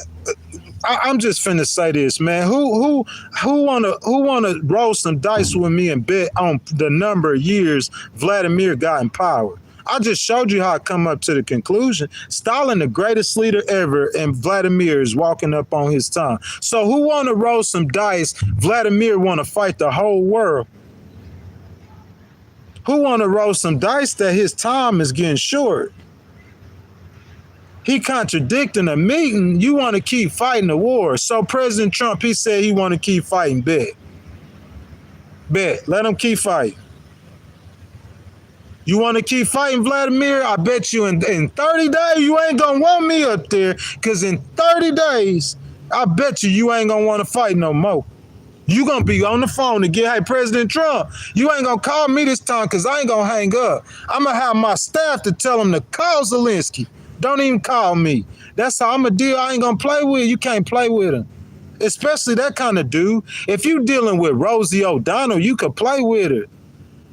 I'm just finna say this, man. Who wanna roll some dice with me and bet on the number of years Vladimir got in power? I just showed you how I come up to the conclusion. Stalin, the greatest leader ever, and Vladimir is walking up on his time. So who want to roll some dice? Vladimir want to fight the whole world. Who want to roll some dice that his time is getting short? He contradicting a meeting. You want to keep fighting the war. So President Trump, he said he want to keep fighting. Bet. Let him keep fighting. You want to keep fighting, Vladimir? I bet you in 30 days, you ain't going to want me up there, because in 30 days, I bet you ain't going to want to fight no more. You going to be on the phone to get, hey, President Trump, you ain't going to call me this time because I ain't going to hang up. I'm going to have my staff to tell him to call Zelensky. Don't even call me. That's how I'm going to deal. I ain't going to play with. You can't play with him. Especially that kind of dude. If you dealing with Rosie O'Donnell, you could play with her.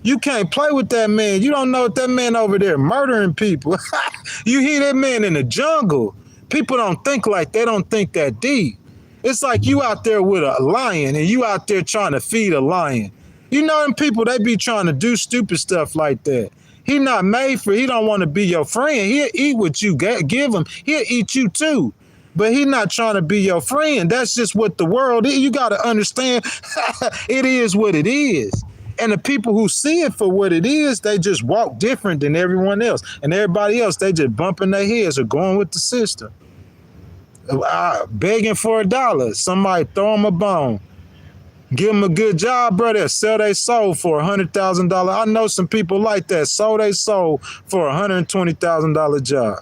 You can't play with that man. You don't know what that man over there murdering people. You hear that man in the jungle. People don't think like they don't think that deep. It's like you out there with a lion and you out there trying to feed a lion. You know them people, they be trying to do stupid stuff like that. He not made for, he don't want to be your friend. He'll eat what you give him. He'll eat you too. But he not trying to be your friend. That's just what the world is. You got to understand it is what it is. And the people who see it for what it is, they just walk different than everyone else. And everybody else, they just bumping their heads or going with the system. Begging for $1. Somebody throw them a bone. Give them a good job, brother. Sell their soul for $100,000. I know some people like that. Sold their soul for $120,000 job.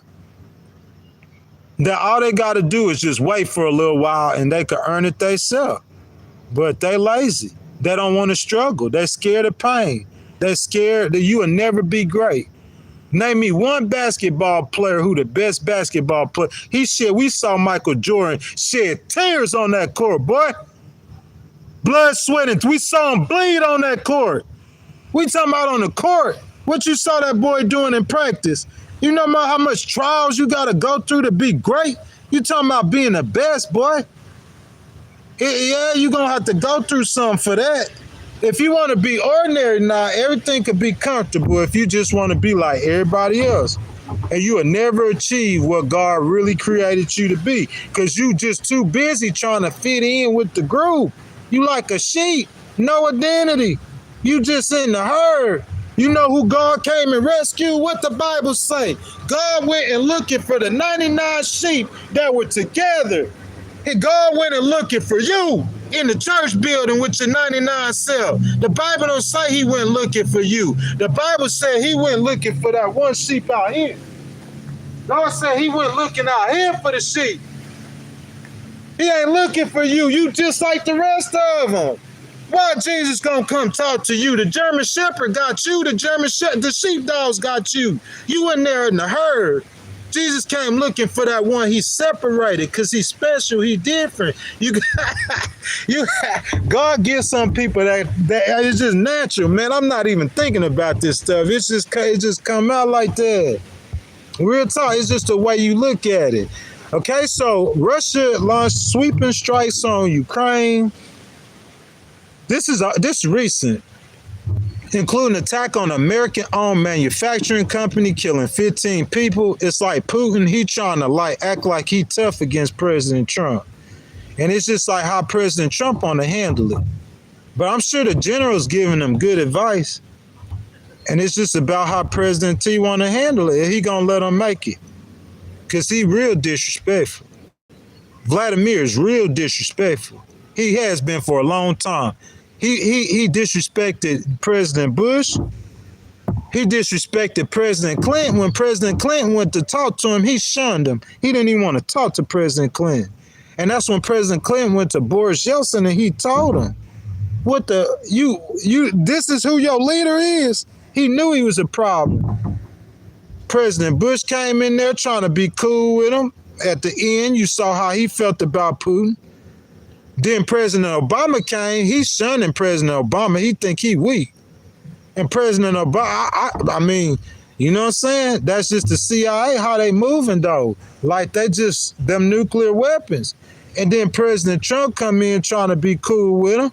That all they got to do is just wait for a little while and they can earn it themselves. But they lazy. They don't want to struggle. They scared of pain. They scared that you will never be great. Name me one basketball player who the best basketball player. We saw Michael Jordan shed tears on that court, boy. Blood, sweat, and we saw him bleed on that court. We talking about on the court. What you saw that boy doing in practice. You know about how much trials you got to go through to be great? You talking about being the best, boy. Yeah, you're going to have to go through something for that. If you want to be ordinary now, everything could be comfortable if you just want to be like everybody else. And you will never achieve what God really created you to be because you just too busy trying to fit in with the group. You like a sheep, no identity. You just in the herd. You know who God came and rescued? What the Bible say? God went and looking for the 99 sheep that were together. And God went and looking for you in the church building with your 99 self. The Bible don't say he went looking for you. The Bible said he went looking for that one sheep out here. God said he went looking out here for the sheep. He ain't looking for you. You just like the rest of them. Why Jesus gonna come talk to you? The German Shepherd got you. The sheepdogs got you. You in there in the herd. Jesus came looking for that one he separated because he's special, he different. God gives some people that it's just natural, man. I'm not even thinking about this stuff. It just come out like that. Real talk, it's just the way you look at it. Okay, so Russia launched sweeping strikes on Ukraine. This is recent, including attack on an American-owned manufacturing company, killing 15 people. It's like Putin, he trying to act like he tough against President Trump. And it's just like how President Trump want to handle it. But I'm sure the general's giving him good advice. And it's just about how President T want to handle it. He gonna let him make it. Because he real disrespectful. Vladimir is real disrespectful. He has been for a long time. He disrespected President Bush. He disrespected President Clinton. When President Clinton went to talk to him, he shunned him. He didn't even want to talk to President Clinton. And that's when President Clinton went to Boris Yeltsin and he told him, this is who your leader is. He knew he was a problem. President Bush came in there trying to be cool with him. At the end, you saw how he felt about Putin. Then President Obama came. He's shunning President Obama. He think he weak. And President Obama, I mean, you know what I'm saying? That's just the CIA, how they moving though. Like they just, them nuclear weapons. And then President Trump come in trying to be cool with him.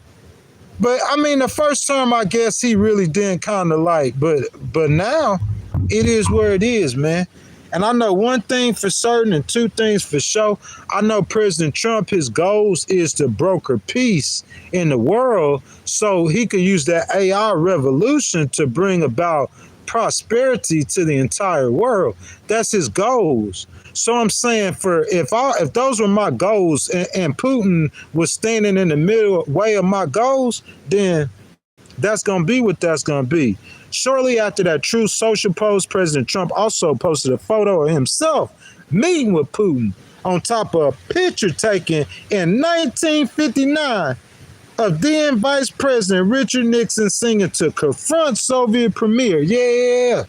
But I mean, the first term, I guess he really didn't kind of like, but now it is where it is, man. And I know one thing for certain and two things for sure. I know President Trump, his goals is to broker peace in the world so he could use that AI revolution to bring about prosperity to the entire world. That's his goals. So I'm saying if those were my goals and Putin was standing in the middle way of my goals, then that's going to be what that's going to be. Shortly after that Truth Social post, President Trump also posted a photo of himself meeting with Putin on top of a picture taken in 1959 of then Vice President Richard Nixon singing to confront Soviet premier. Yeah.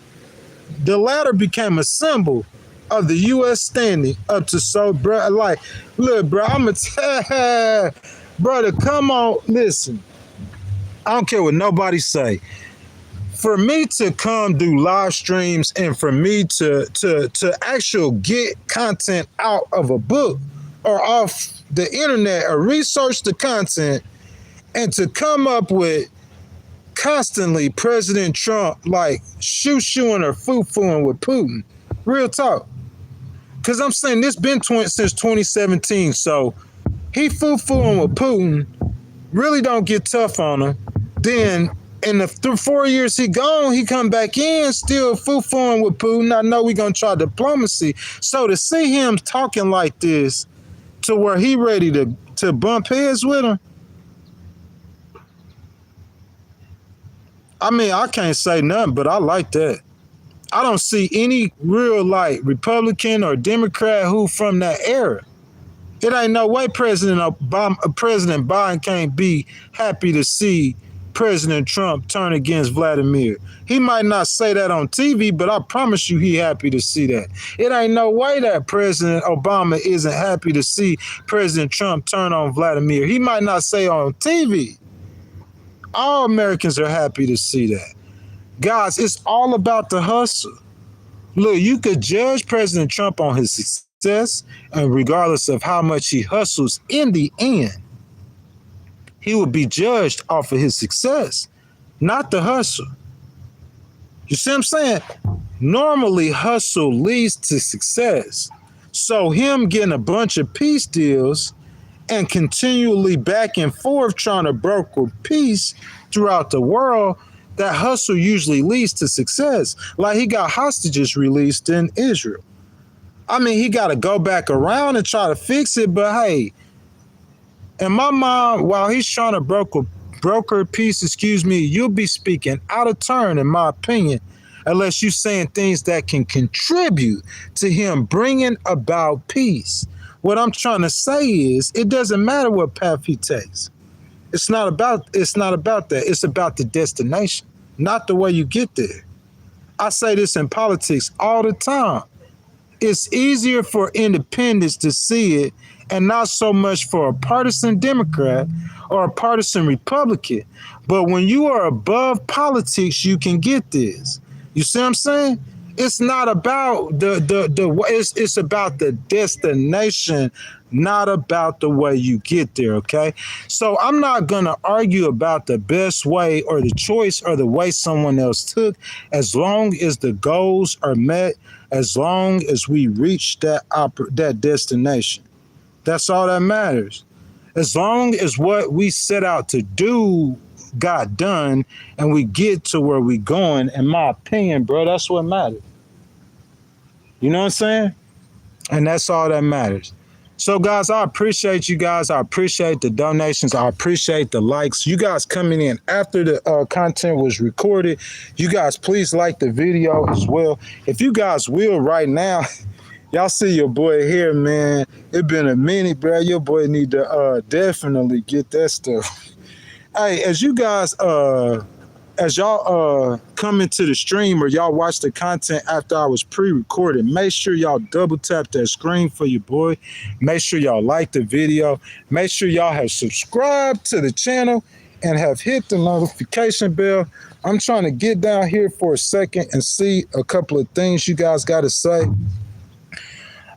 The latter became a symbol of the U.S. standing up to bro. Like, look, bro, I'm going to tell brother, come on, listen. I don't care what nobody say. For me to come do live streams and for me to actually get content out of a book or off the internet or research the content and to come up with constantly President Trump like shoo-shooing or foo-fooing with Putin. Real talk. Because I'm saying this been since 2017, so he foo-fooing with Putin, really don't get tough on him. Then in the 4 years he gone, he come back in, still foo-fooing with Putin. I know we gonna try diplomacy. So to see him talking like this to where he ready to bump heads with him, I mean, I can't say nothing, but I like that. I don't see any real like Republican or Democrat who from that era. It ain't no way President Biden can't be happy to see President Trump turn against Vladimir. He might not say that on TV, but I promise you he happy to see that. It ain't no way that President Obama isn't happy to see President Trump turn on Vladimir. He might not say on TV. All Americans are happy to see that. Guys, it's all about the hustle. Look, you could judge President Trump on his success, and regardless of how much he hustles, in the end, he will be judged off of his success, not the hustle. You see what I'm saying? Normally, hustle leads to success. So him getting a bunch of peace deals and continually back and forth trying to broker peace throughout the world, that hustle usually leads to success. Like he got hostages released in Israel. I mean, he got to go back around and try to fix it, but hey, in my mind, while he's trying to broker peace, you'll be speaking out of turn, in my opinion, unless you're saying things that can contribute to him bringing about peace. What I'm trying to say is, it doesn't matter what path he takes. It's not about that. It's about the destination, not the way you get there. I say this in politics all the time. It's easier for independents to see it and not so much for a partisan Democrat or a partisan Republican. But when you are above politics, you can get this. You see what I'm saying? It's not about it's about the destination, not about the way you get there, okay? So I'm not going to argue about the best way or the choice or the way someone else took, as long as the goals are met, as long as we reach that destination. That's all that matters. As long as what we set out to do got done and we get to where we going, in my opinion, bro, that's what matters. You know what I'm saying? And that's all that matters. So, guys, I appreciate you guys. I appreciate the donations. I appreciate the likes. You guys coming in after the content was recorded. You guys, please like the video as well. If you guys will right now, y'all see your boy here, man. It been a minute, bro. Your boy need to definitely get that stuff. Hey, as you guys, as y'all come into the stream or y'all watch the content after I was pre-recorded, make sure y'all double tap that screen for your boy. Make sure y'all like the video. Make sure y'all have subscribed to the channel and have hit the notification bell. I'm trying to get down here for a second and see a couple of things you guys got to say.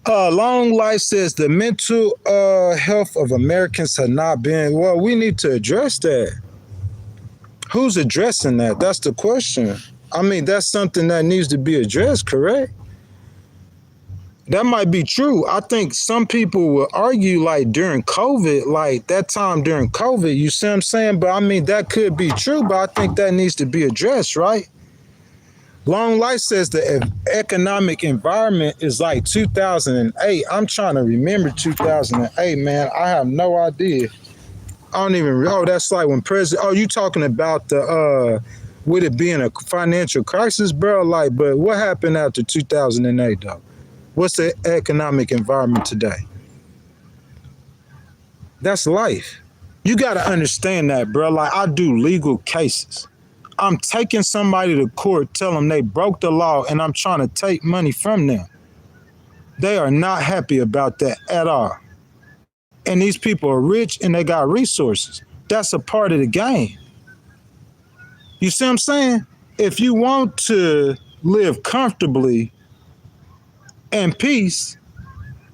Long Life says the mental health of Americans have not been, well, we need to address that. Who's addressing that? That's the question. I mean, that's something that needs to be addressed, correct? That might be true. I think some people will argue like during COVID, like that time during COVID, you see what I'm saying? But I mean, that could be true, but I think that needs to be addressed, right? Long Life says the economic environment is like 2008. I'm trying to remember 2008, man. I have no idea. I don't even, that's like when you talking about the, with it being a financial crisis, bro? Like, but what happened after 2008, though? What's the economic environment today? That's life. You got to understand that, bro. Like, I do legal cases. I'm taking somebody to court, tell them they broke the law, and I'm trying to take money from them. They are not happy about that at all. And these people are rich and they got resources. That's a part of the game. You see what I'm saying? If you want to live comfortably and peace,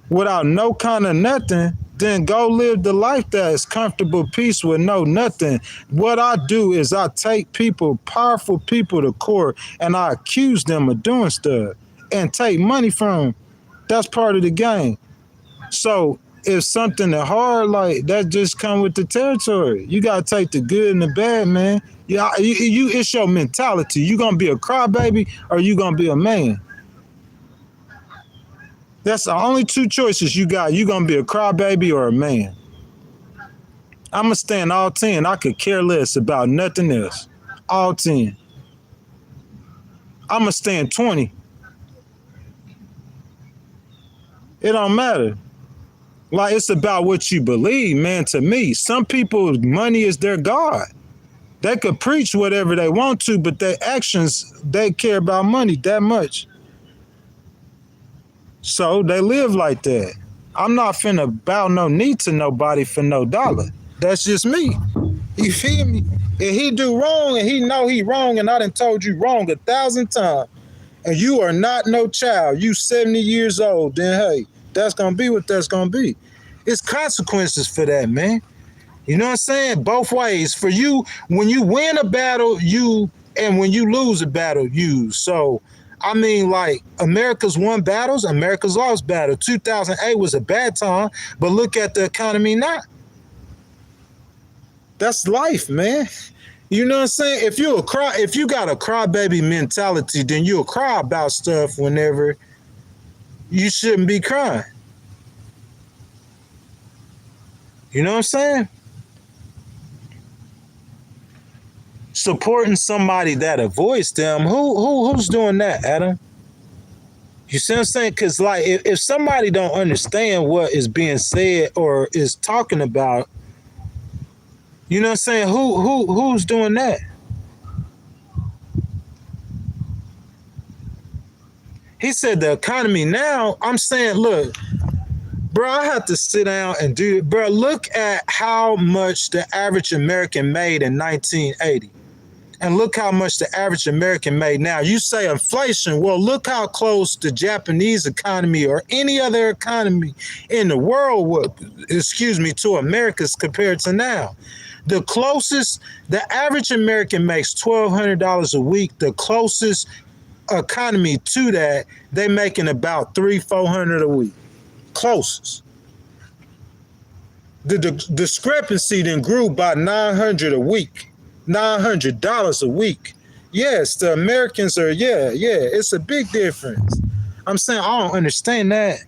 without no kind of nothing, then go live the life that is comfortable, peace with no nothing. What I do is I take people, powerful people to court, and I accuse them of doing stuff and take money from them. That's part of the game. So if something is hard, like that just come with the territory. You gotta take the good and the bad, man. Yeah, you it's your mentality. You gonna be a crybaby or you gonna be a man? That's the only two choices you got. You gonna be a crybaby or a man. I'ma stand all 10. I could care less about nothing else. All 10. I'ma stand 20. It don't matter. Like, it's about what you believe, man, to me. Some people, money is their God. They could preach whatever they want to, but their actions, they care about money that much. So they live like that. I'm not finna bow no knee to nobody for no dollar. That's just me. You feel me? If he do wrong and he know he wrong and I done told you wrong 1,000 times and you are not no child, you 70 years old, then hey, that's gonna be what that's gonna be. It's consequences for that, man. You know what I'm saying? Both ways. For you, when you win a battle, you, and when you lose a battle, you. So, I mean, like, America's won battles, America's lost battles. 2008 was a bad time, but look at the economy now. That's life, man. You know what I'm saying? If you got a crybaby mentality, then you'll cry about stuff whenever you shouldn't be crying. You know what I'm saying? Supporting somebody that avoids them. Who's doing that, Adam? You see what I'm saying? Because like if somebody don't understand what is being said or is talking about, you know what I'm saying? Who's doing that? He said the economy now. I'm saying, look, bro, I have to sit down and do it. Bro, look at how much the average American made in 1980. And look how much the average American made now. You say inflation. Well, look how close the Japanese economy or any other economy in the world was, to America's compared to now. The closest, the average American makes $1,200 a week. The closest economy to that, they making about $300-400 a week. Closest. The discrepancy then grew by $900 a week. $900 a week. Yes, the Americans are, yeah, it's a big difference. I'm saying I don't understand that.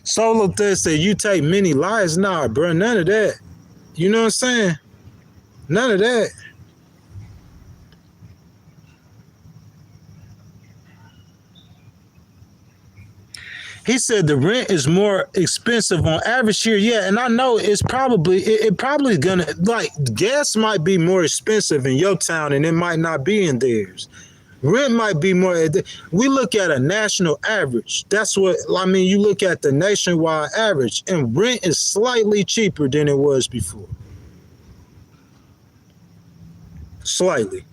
Solo Thud said, you take many lives. Nah, bro, none of that. You know what I'm saying? None of that. He said the rent is more expensive on average here. Yeah, and I know it's probably it probably gonna, like, gas might be more expensive in your town and it might not be in theirs. Rent might be more. We look at a national average. That's what I mean. You look at the nationwide average, and rent is slightly cheaper than it was before. Slightly.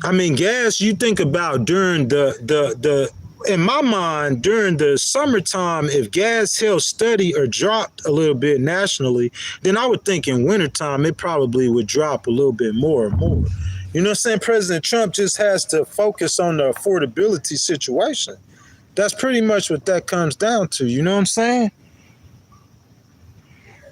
I mean, gas. You think about during the in my mind, during the summertime, if gas held steady or dropped a little bit nationally, then I would think in wintertime it probably would drop a little bit more and more. You know what I'm saying? President Trump just has to focus on the affordability situation. That's pretty much what that comes down to. You know what I'm saying?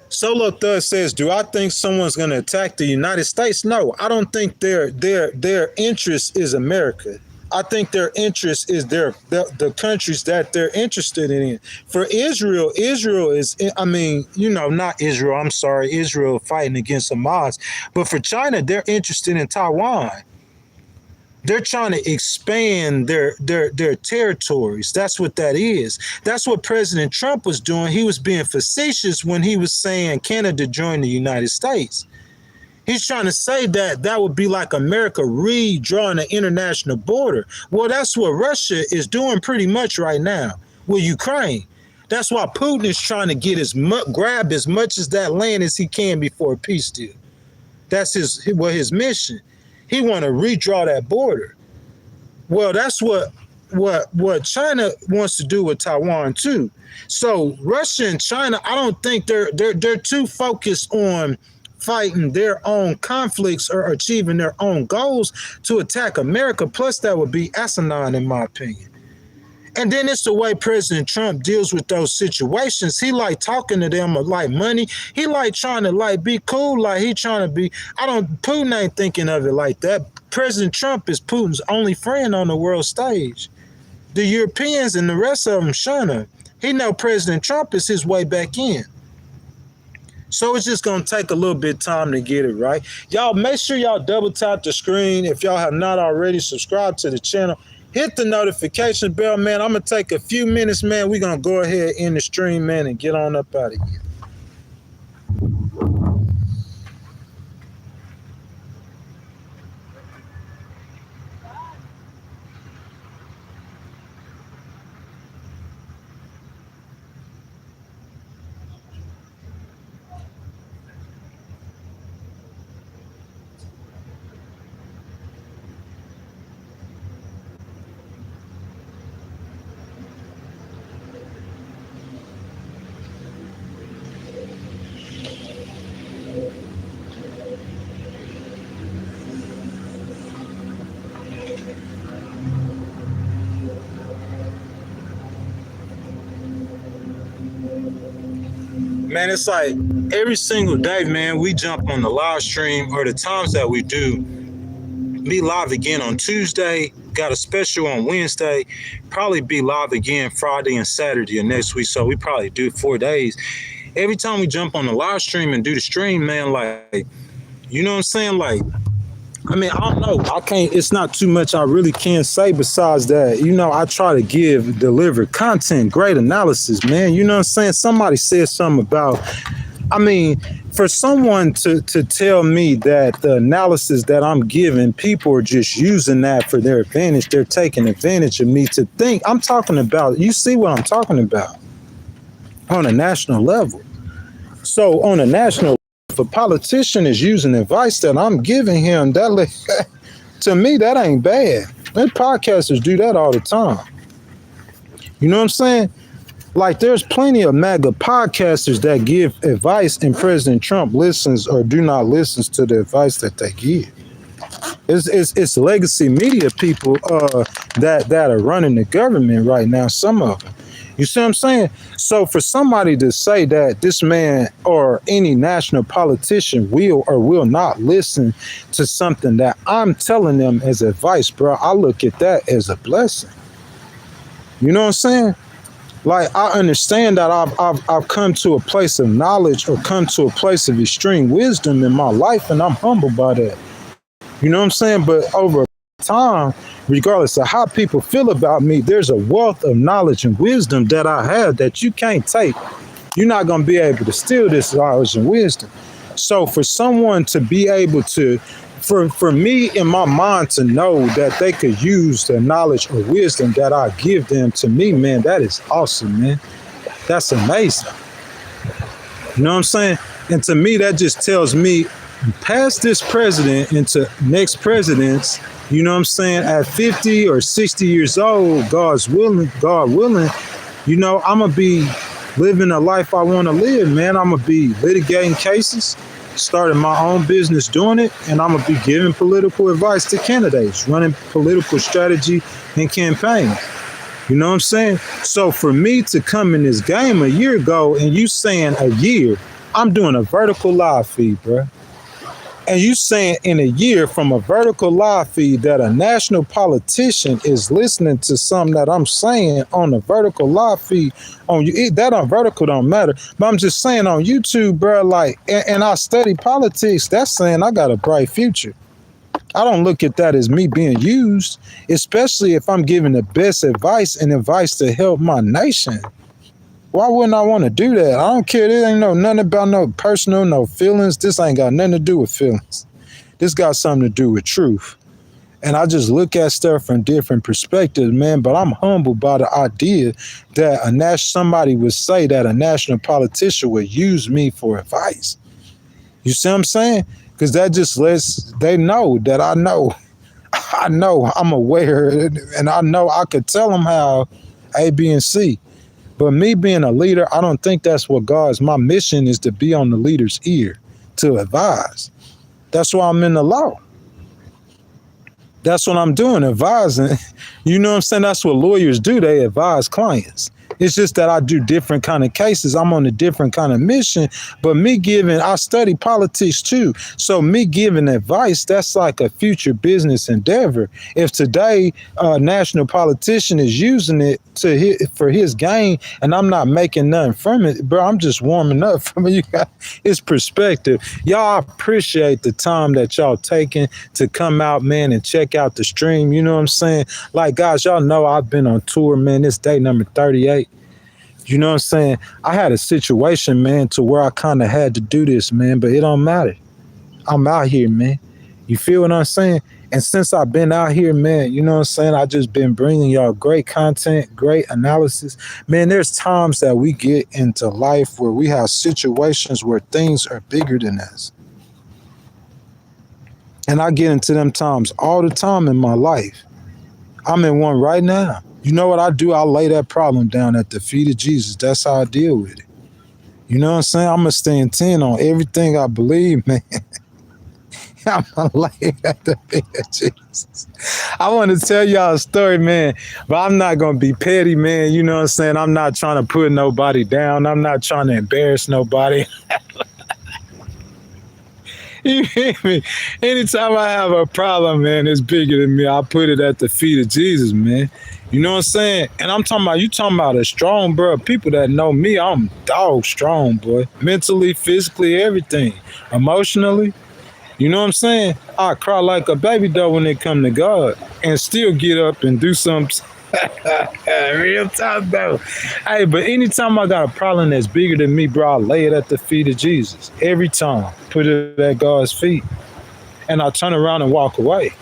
Solo Thud says, do I think someone's going to attack the United States? No, I don't think their interest is America. I think their interest is the countries that they're interested in. For Israel, Israel is, I mean, you know, not Israel, I'm sorry, Israel fighting against Hamas. But for China, they're interested in Taiwan. They're trying to expand their territories. That's what that is. That's what President Trump was doing. He was being facetious when he was saying Canada joined the United States. He's trying to say that that would be like America redrawing an international border. Well, that's what Russia is doing pretty much right now with Ukraine. That's why Putin is trying to get grab as much as that land as he can before a peace deal. That's his mission. He want to redraw that border. Well, that's what China wants to do with Taiwan too. So Russia and China, I don't think they're too focused on fighting their own conflicts or achieving their own goals to attack America. Plus, that would be asinine in my opinion. And then it's the way President Trump deals with those situations. He like talking to them like money. He like trying to like be cool, like he trying to be. Putin ain't thinking of it like that. President Trump is Putin's only friend on the world stage. The Europeans and the rest of them shun him. He know President Trump is his way back in. So it's just going to take a little bit of time to get it right. Y'all make sure y'all double tap the screen. If y'all have not already, subscribe to the channel. Hit the notification bell, man. I'm going to take a few minutes, man. We're going to go ahead in the stream, man, and get on up out of here. Man, it's like every single day, man, we jump on the live stream, or the times that we do, be live again on Tuesday, got a special on Wednesday, probably be live again Friday and Saturday of next week. So we probably do 4 days. Every time we jump on the live stream and do the stream, man, like, you know what I'm saying? Like, I mean, I don't know. It's not too much I really can say besides that. You know, I try to deliver content, great analysis, man. You know what I'm saying? Somebody said something about, I mean, for someone to tell me that the analysis that I'm giving, people are just using that for their advantage. They're taking advantage of me to think. I'm talking about, you see what I'm talking about on a national level. So on a national if a politician is using advice that I'm giving him, to me, that ain't bad. And podcasters do that all the time. You know what I'm saying? Like, there's plenty of MAGA podcasters that give advice, and President Trump listens or do not listens to the advice that they give. It's legacy media people that are running the government right now, some of them. You see what I'm saying? So for somebody to say that this man or any national politician will or will not listen to something that I'm telling them as advice, bro, I look at that as a blessing. You know what I'm saying? Like, I understand that I've come to a place of knowledge or come to a place of extreme wisdom in my life, and I'm humbled by that. You know what I'm saying? But over time, regardless of how people feel about me, there's a wealth of knowledge and wisdom that I have that you can't take. You're not going to be able to steal this knowledge and wisdom. So for someone to be able to, for me in my mind to know that they could use the knowledge or wisdom that I give them, to me, man, that is awesome, man. That's amazing. You know what I'm saying? And to me, that just tells me, past this president into next presidents, you know what I'm saying, at 50 or 60 years old, God willing, you know, I'm going to be living a life I want to live, man. I'm going to be litigating cases, starting my own business doing it, and I'm going to be giving political advice to candidates, running political strategy and campaigns. You know what I'm saying? So for me to come in this game a year ago and you saying a year, I'm doing a vertical live feed, bro. And you saying in a year from a vertical live feed that a national politician is listening to something that I'm saying on a vertical live feed on you, that on vertical don't matter. But I'm just saying on YouTube, bro, like, and I study politics, that's saying I got a bright future. I don't look at that as me being used, especially if I'm giving the best advice and advice to help my nation. Why wouldn't I want to do that? I don't care. There ain't nothing about no personal, no feelings. This ain't got nothing to do with feelings. This got something to do with truth. And I just look at stuff from different perspectives, man. But I'm humbled by the idea that somebody would say that a national politician would use me for advice. You see what I'm saying? Because that just lets they know that I know. I know I'm aware, and I know I could tell them how A, B, and C. But me being a leader, I don't think that's what God's. My mission is to be on the leader's ear, to advise. That's why I'm in the law. That's what I'm doing, advising. You know what I'm saying? That's what lawyers do. They advise clients. It's just that I do different kind of cases. I'm on a different kind of mission. But me giving, I study politics too. So me giving advice, that's like a future business endeavor. If today a national politician is using it for his gain, and I'm not making nothing from it, bro, I'm just warming up from it. You got his perspective. Y'all appreciate the time that y'all taking to come out, man, and check out the stream. You know what I'm saying? Like, guys, y'all know I've been on tour, man. This day number 38. You know what I'm saying? I had a situation, man, to where I kind of had to do this, man, but it don't matter. I'm out here, man. You feel what I'm saying? And since I've been out here, man, you know what I'm saying? I just been bringing y'all great content, great analysis. Man, there's times that we get into life where we have situations where things are bigger than us. And I get into them times all the time in my life. I'm in one right now. You know what I do? I lay that problem down at the feet of Jesus. That's how I deal with it. You know what I'm saying? I'm going to stand 10 on everything I believe, man. I'm going to lay it at the feet of Jesus. I want to tell y'all a story, man, but I'm not going to be petty, man. You know what I'm saying? I'm not trying to put nobody down. I'm not trying to embarrass nobody. You hear me? Anytime I have a problem, man, it's bigger than me. I put it at the feet of Jesus, man. You know what I'm saying? And I'm talking about, you talking about a strong, bro. People that know me, I'm dog strong, boy. Mentally, physically, everything. Emotionally. You know what I'm saying? I cry like a baby doll when it come to God and still get up and do something. Real talk, though. Hey, but anytime I got a problem that's bigger than me, bro, I lay it at the feet of Jesus. Every time. Put it at God's feet. And I turn around and walk away.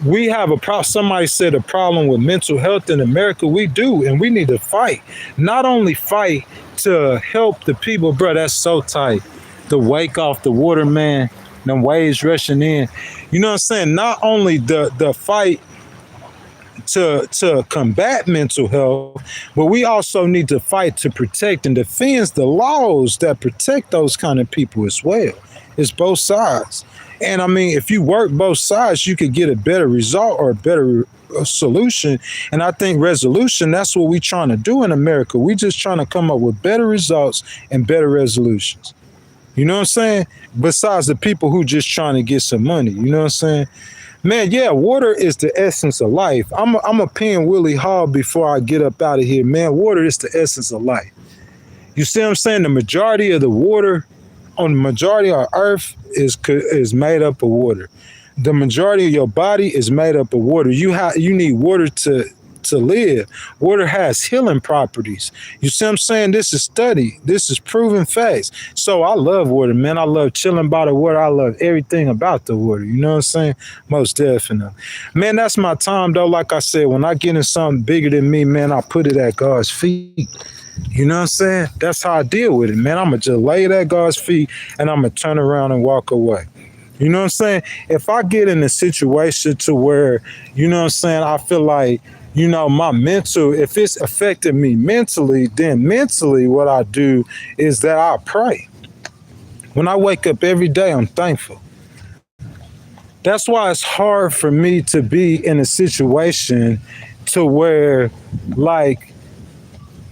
We have a problem. Somebody said a problem with mental health in America. We do, and we need to fight. Not only fight to help the people, bro, that's so tight. The wake off the water, man. Them waves rushing in. You know what I'm saying? Not only the fight to combat mental health, but we also need to fight to protect and defend the laws that protect those kind of people as well. It's both sides. And I mean, if you work both sides, you could get a better result or a better solution. And I think resolution, that's what we're trying to do in America. We just trying to come up with better results and better resolutions. You know what I'm saying? Besides the people who just trying to get some money. You know what I'm saying? Man, yeah, water is the essence of life. I'm a pen Willie Hall before I get up out of here. Man, water is the essence of life. You see what I'm saying? The majority of the water on the majority of Earth is made up of water. The majority of your body is made up of water. You need water to live. Water has healing properties. You see what I'm saying? This is studied. This is proven facts. So I love water, man. I love chilling by the water. I love everything about the water. You know what I'm saying? Most definitely. Man, that's my time, though. Like I said, when I get in something bigger than me, man, I put it at God's feet. You know what I'm saying? That's how I deal with it, man. I'm going to just lay it at God's feet, and I'm going to turn around and walk away. You know what I'm saying? If I get in a situation to where, you know what I'm saying, I feel like, you know, my mental, if it's affected me mentally, then mentally what I do is that I pray. When I wake up every day, I'm thankful. That's why it's hard for me to be in a situation to where, like,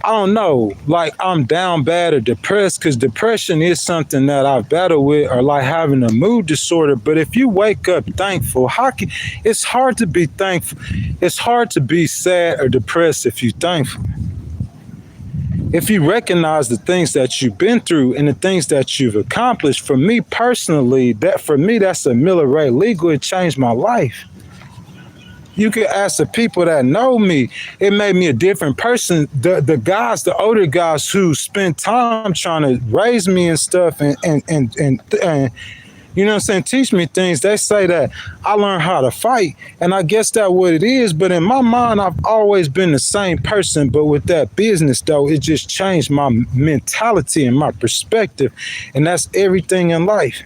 I don't know, like I'm down bad or depressed, because depression is something that I've battled with, or like having a mood disorder. But if you wake up thankful, it's hard to be thankful. It's hard to be sad or depressed if you're thankful. If you recognize the things that you've been through and the things that you've accomplished, for me personally, that's a Miller Ray legal. It changed my life. You can ask the people that know me. It made me a different person. The guys, the older guys who spent time trying to raise me and stuff and you know what I'm saying, teach me things. They say that I learned how to fight, and I guess that's what it is. But in my mind, I've always been the same person. But with that business, though, it just changed my mentality and my perspective, and that's everything in life.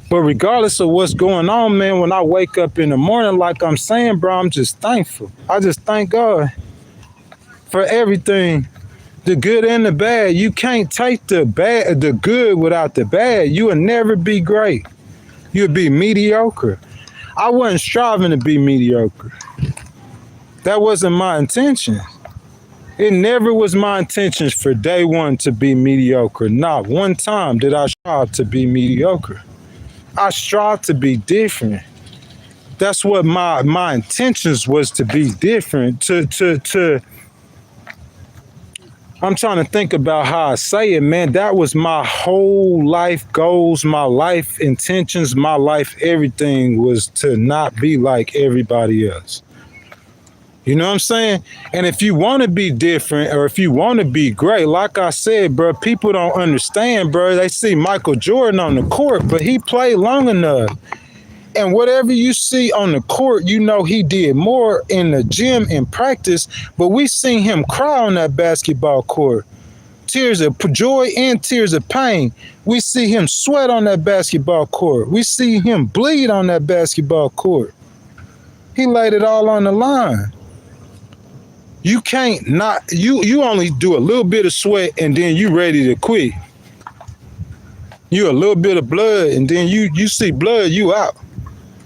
But regardless of what's going on, man, when I wake up in the morning, like I'm saying, bro, I'm just thankful. I just thank God for everything, the good and the bad. You can't take the good without the bad. You will never be great. You'll be mediocre. I wasn't striving to be mediocre. That wasn't my intention. It never was my intentions for day one to be mediocre. Not one time did I strive to be mediocre. I strive to be different. That's what my intentions was, to be different. I'm trying to think about how I say it, man. That was my whole life goals, my life intentions, my life everything was to not be like everybody else. You know what I'm saying? And if you want to be different, or if you want to be great, like I said, bro, people don't understand, bro. They see Michael Jordan on the court, but he played long enough. And whatever you see on the court, you know he did more in the gym in practice, but we seen him cry on that basketball court. Tears of joy and tears of pain. We see him sweat on that basketball court. We see him bleed on that basketball court. He laid it all on the line. You can't not, you only do a little bit of sweat and then you ready to quit. You a little bit of blood and then you see blood, you out.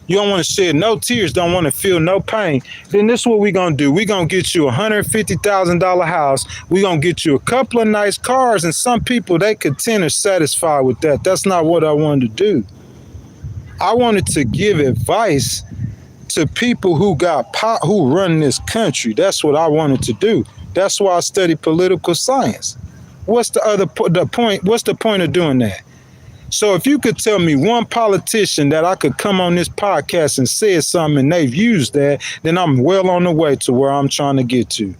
You don't want to shed no tears, don't want to feel no pain. Then this is what we going to do. We going to get you $150,000 house. We going to get you a couple of nice cars, and some people, they content or satisfied with that. That's not what I wanted to do. I wanted to give advice to people who who run this country. That's what I wanted to do. That's why I study political science. What's the point? What's the point of doing that? So if you could tell me one politician that I could come on this podcast and say something and they've used that, then I'm well on the way to where I'm trying to get to.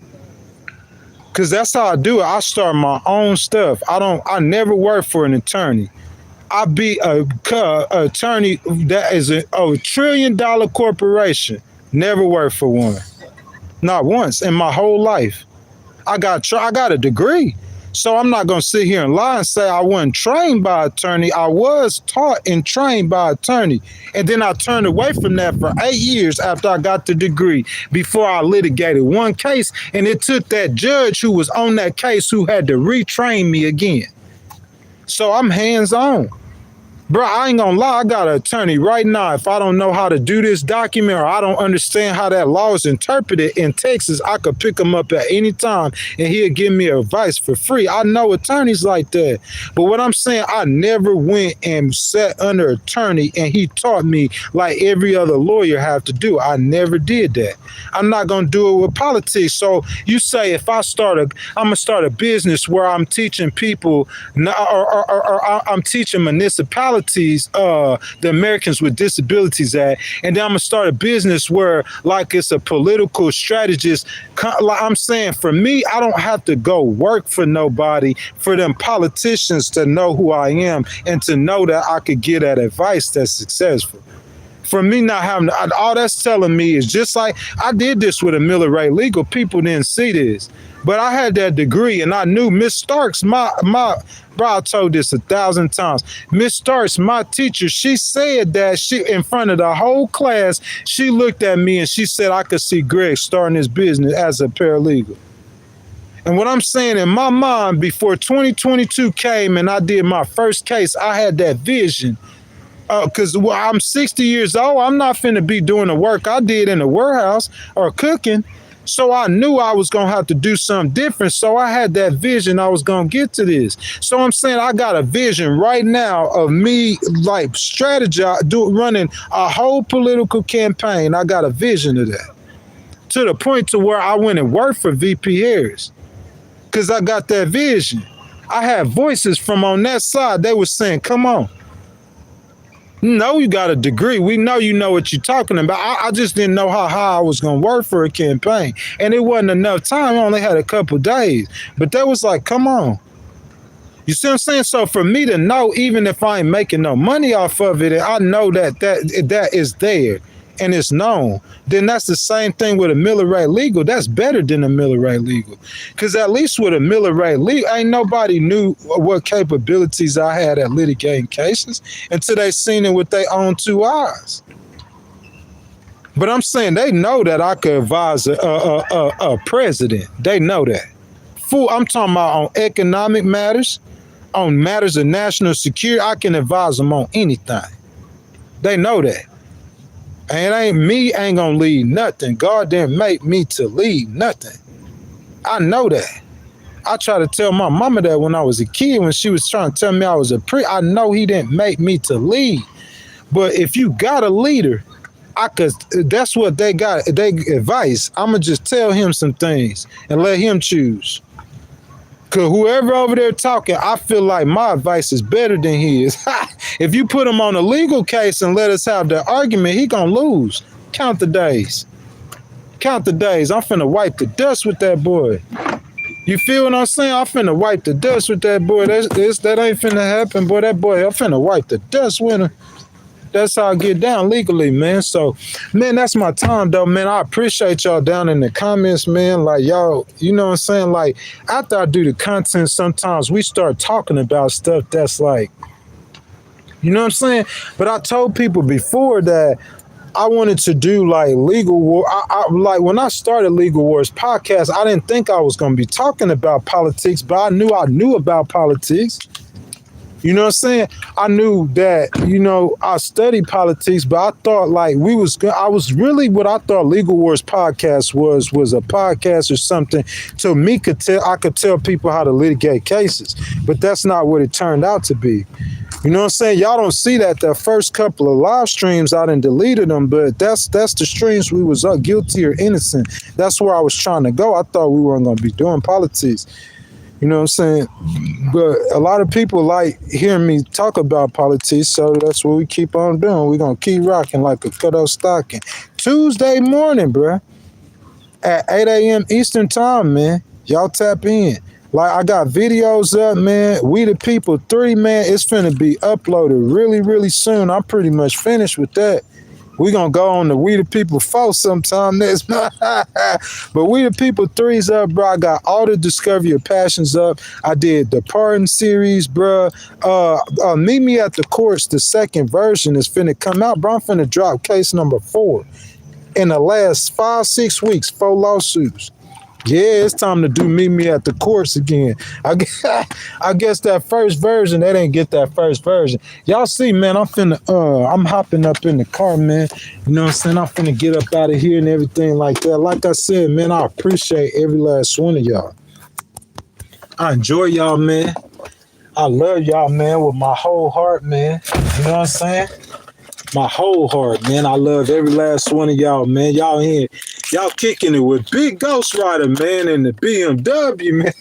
Cause that's how I do it. I start my own stuff. I never work for an attorney. I be a attorney that is a $1 trillion corporation. Never worked for one. Not once in my whole life. I got a degree. So I'm not going to sit here and lie and say I wasn't trained by attorney. I was taught and trained by attorney. And then I turned away from that for 8 years after I got the degree before I litigated one case. And it took that judge who was on that case who had to retrain me again. So I'm hands-on. Bro, I ain't gonna lie, I got an attorney right now. If I don't know how to do this document or I don't understand how that law is interpreted in Texas, I could pick him up at any time and he'll give me advice for free. I know attorneys like that. But what I'm saying, I never went and sat under attorney and he taught me like every other lawyer have to do. I never did that. I'm not gonna do it with politics. So you say if I'm gonna start a business where I'm teaching people or I'm teaching municipalities the Americans with Disabilities Act, and then I'm gonna start a business where like it's a political strategist. Like I'm saying, for me, I don't have to go work for nobody for them politicians to know who I am and to know that I could get that advice that's successful. For me not having all that's telling me is just like I did this with a Miller Ray Legal. People didn't see this, but I had that degree and I knew Miss Starks, my bro, I told this 1,000 times. Miss Starks, my teacher, she said that she in front of the whole class, she looked at me and she said I could see Greg starting his business as a paralegal. And what I'm saying, in my mind, before 2022 came and I did my first case, I had that vision. Because I'm 60 years old, I'm not finna be doing the work I did in the warehouse or cooking. So I knew I was going to have to do something different. So I had that vision I was going to get to this. So I'm saying I got a vision right now of me like running a whole political campaign. I got a vision of that to the point to where I went and worked for VP Harris because I got that vision. I had voices from on that side. They were saying, come on. No, you got a degree. We know you know what you're talking about. I just didn't know how I was going to work for a campaign. And it wasn't enough time. I only had a couple days. But that was like, come on. You see what I'm saying? So for me to know, even if I ain't making no money off of it, I know that is there. and it's known, then that's the same thing with a military legal. That's better than a military legal. Because at least with a military legal, ain't nobody knew what capabilities I had at litigating cases until they seen it with their own two eyes. But I'm saying they know that I could advise a president. They know that. I'm talking about on economic matters, on matters of national security. I can advise them on anything. They know that. And ain't gonna lead nothing. God didn't make me to lead nothing. I know that. I try to tell my mama that when I was a kid, when she was trying to tell me I was I know he didn't make me to lead. But if you got a leader, that's what they got. They advice. I'ma just tell him some things and let him choose. Cause whoever over there talking, I feel like my advice is better than his. If you put him on a legal case and let us have the argument, he gonna lose. Count the days. Count the days. I'm finna wipe the dust with that boy. You feel what I'm saying? I'm finna wipe the dust with that boy. That ain't finna happen, boy. That boy, I'm finna wipe the dust with him. That's how I get down legally, man. So, man, that's my time, though, man. I appreciate y'all down in the comments, man. Like, y'all, you know what I'm saying? Like, after I do the content, sometimes we start talking about stuff that's like, you know what I'm saying? But I told people before that I wanted to do, like, Legal War. Like, when I started Legal Wars podcast, I didn't think I was going to be talking about politics, but I knew about politics. You know what I'm saying? I knew that, you know, I studied politics, but I thought like I was really what I thought Legal Wars podcast was a podcast or something so I could tell people how to litigate cases. But that's not what it turned out to be. You know what I'm saying? Y'all don't see that the first couple of live streams, I done deleted them, but that's the streams we was guilty or innocent. That's where I was trying to go. I thought we weren't going to be doing politics. You know what I'm saying? But a lot of people like hearing me talk about politics, so that's what we keep on doing. We're going to keep rocking like a cut-off stocking. Tuesday morning, bruh, at 8 a.m. Eastern time, man. Y'all tap in. Like, I got videos up, man. We the People 3, man. It's finna be uploaded really, really soon. I'm pretty much finished with that. We're going to go on the We the People 4 sometime next month. But We the People 3's up, bro. I got all the Discovery of Passions up. I did the Pardon series, bro. Meet Me at the Courts, the second version is finna come out, bro. I'm finna drop case number 4. In the last 5-6 weeks, 4 lawsuits. Yeah, it's time to do Meet Me at the Courts again. I guess that first version, they didn't get that first version. Y'all see, man, I'm hopping up in the car, man. You know what I'm saying? I'm finna get up out of here and everything like that. Like I said, man, I appreciate every last one of y'all. I enjoy y'all, man. I love y'all, man, with my whole heart, man. You know what I'm saying? My whole heart, man. I love every last one of y'all, man. Y'all here. Y'all kicking it with Big Ghost Rider, man, and the BMW, man.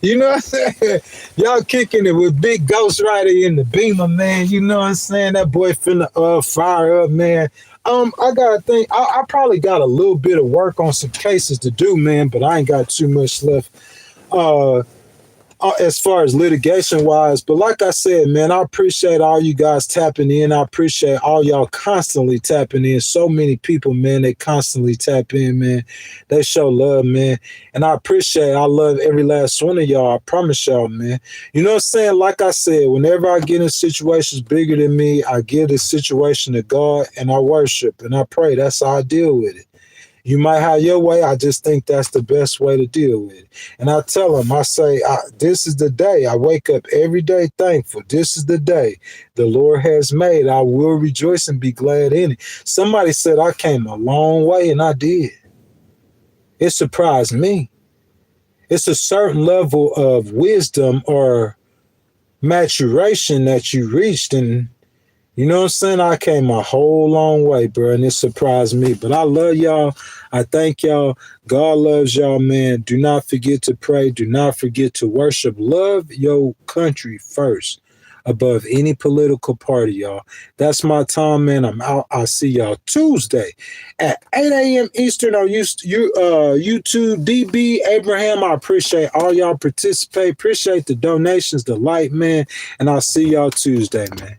You know what I'm saying? Y'all kicking it with Big Ghost Rider in the Beamer, man. You know what I'm saying? That boy finna fire up, man. I gotta think. I probably got a little bit of work on some cases to do, man, but I ain't got too much left. As far as litigation wise, but like I said, man, I appreciate all you guys tapping in. I appreciate all y'all constantly tapping in. So many people, man, they constantly tap in, man. They show love, man. And I love every last one of y'all. I promise y'all, man. You know what I'm saying? Like I said, whenever I get in situations bigger than me, I give the situation to God and I worship and I pray. That's how I deal with it. You might have your way. I just think that's the best way to deal with it. And I tell them, I say, this is the day. I wake up every day thankful. This is the day the Lord has made. I will rejoice and be glad in it. Somebody said I came a long way, and I did. It surprised me. It's a certain level of wisdom or maturation that you reached, and you know what I'm saying? I came a whole long way, bro, and it surprised me. But I love y'all. I thank y'all. God loves y'all, man. Do not forget to pray. Do not forget to worship. Love your country first above any political party, y'all. That's my time, man. I'm out. I'll see y'all Tuesday at 8 a.m. Eastern on YouTube. DB, Abraham, I appreciate all y'all participate. Appreciate the donations, the light, man. And I'll see y'all Tuesday, man.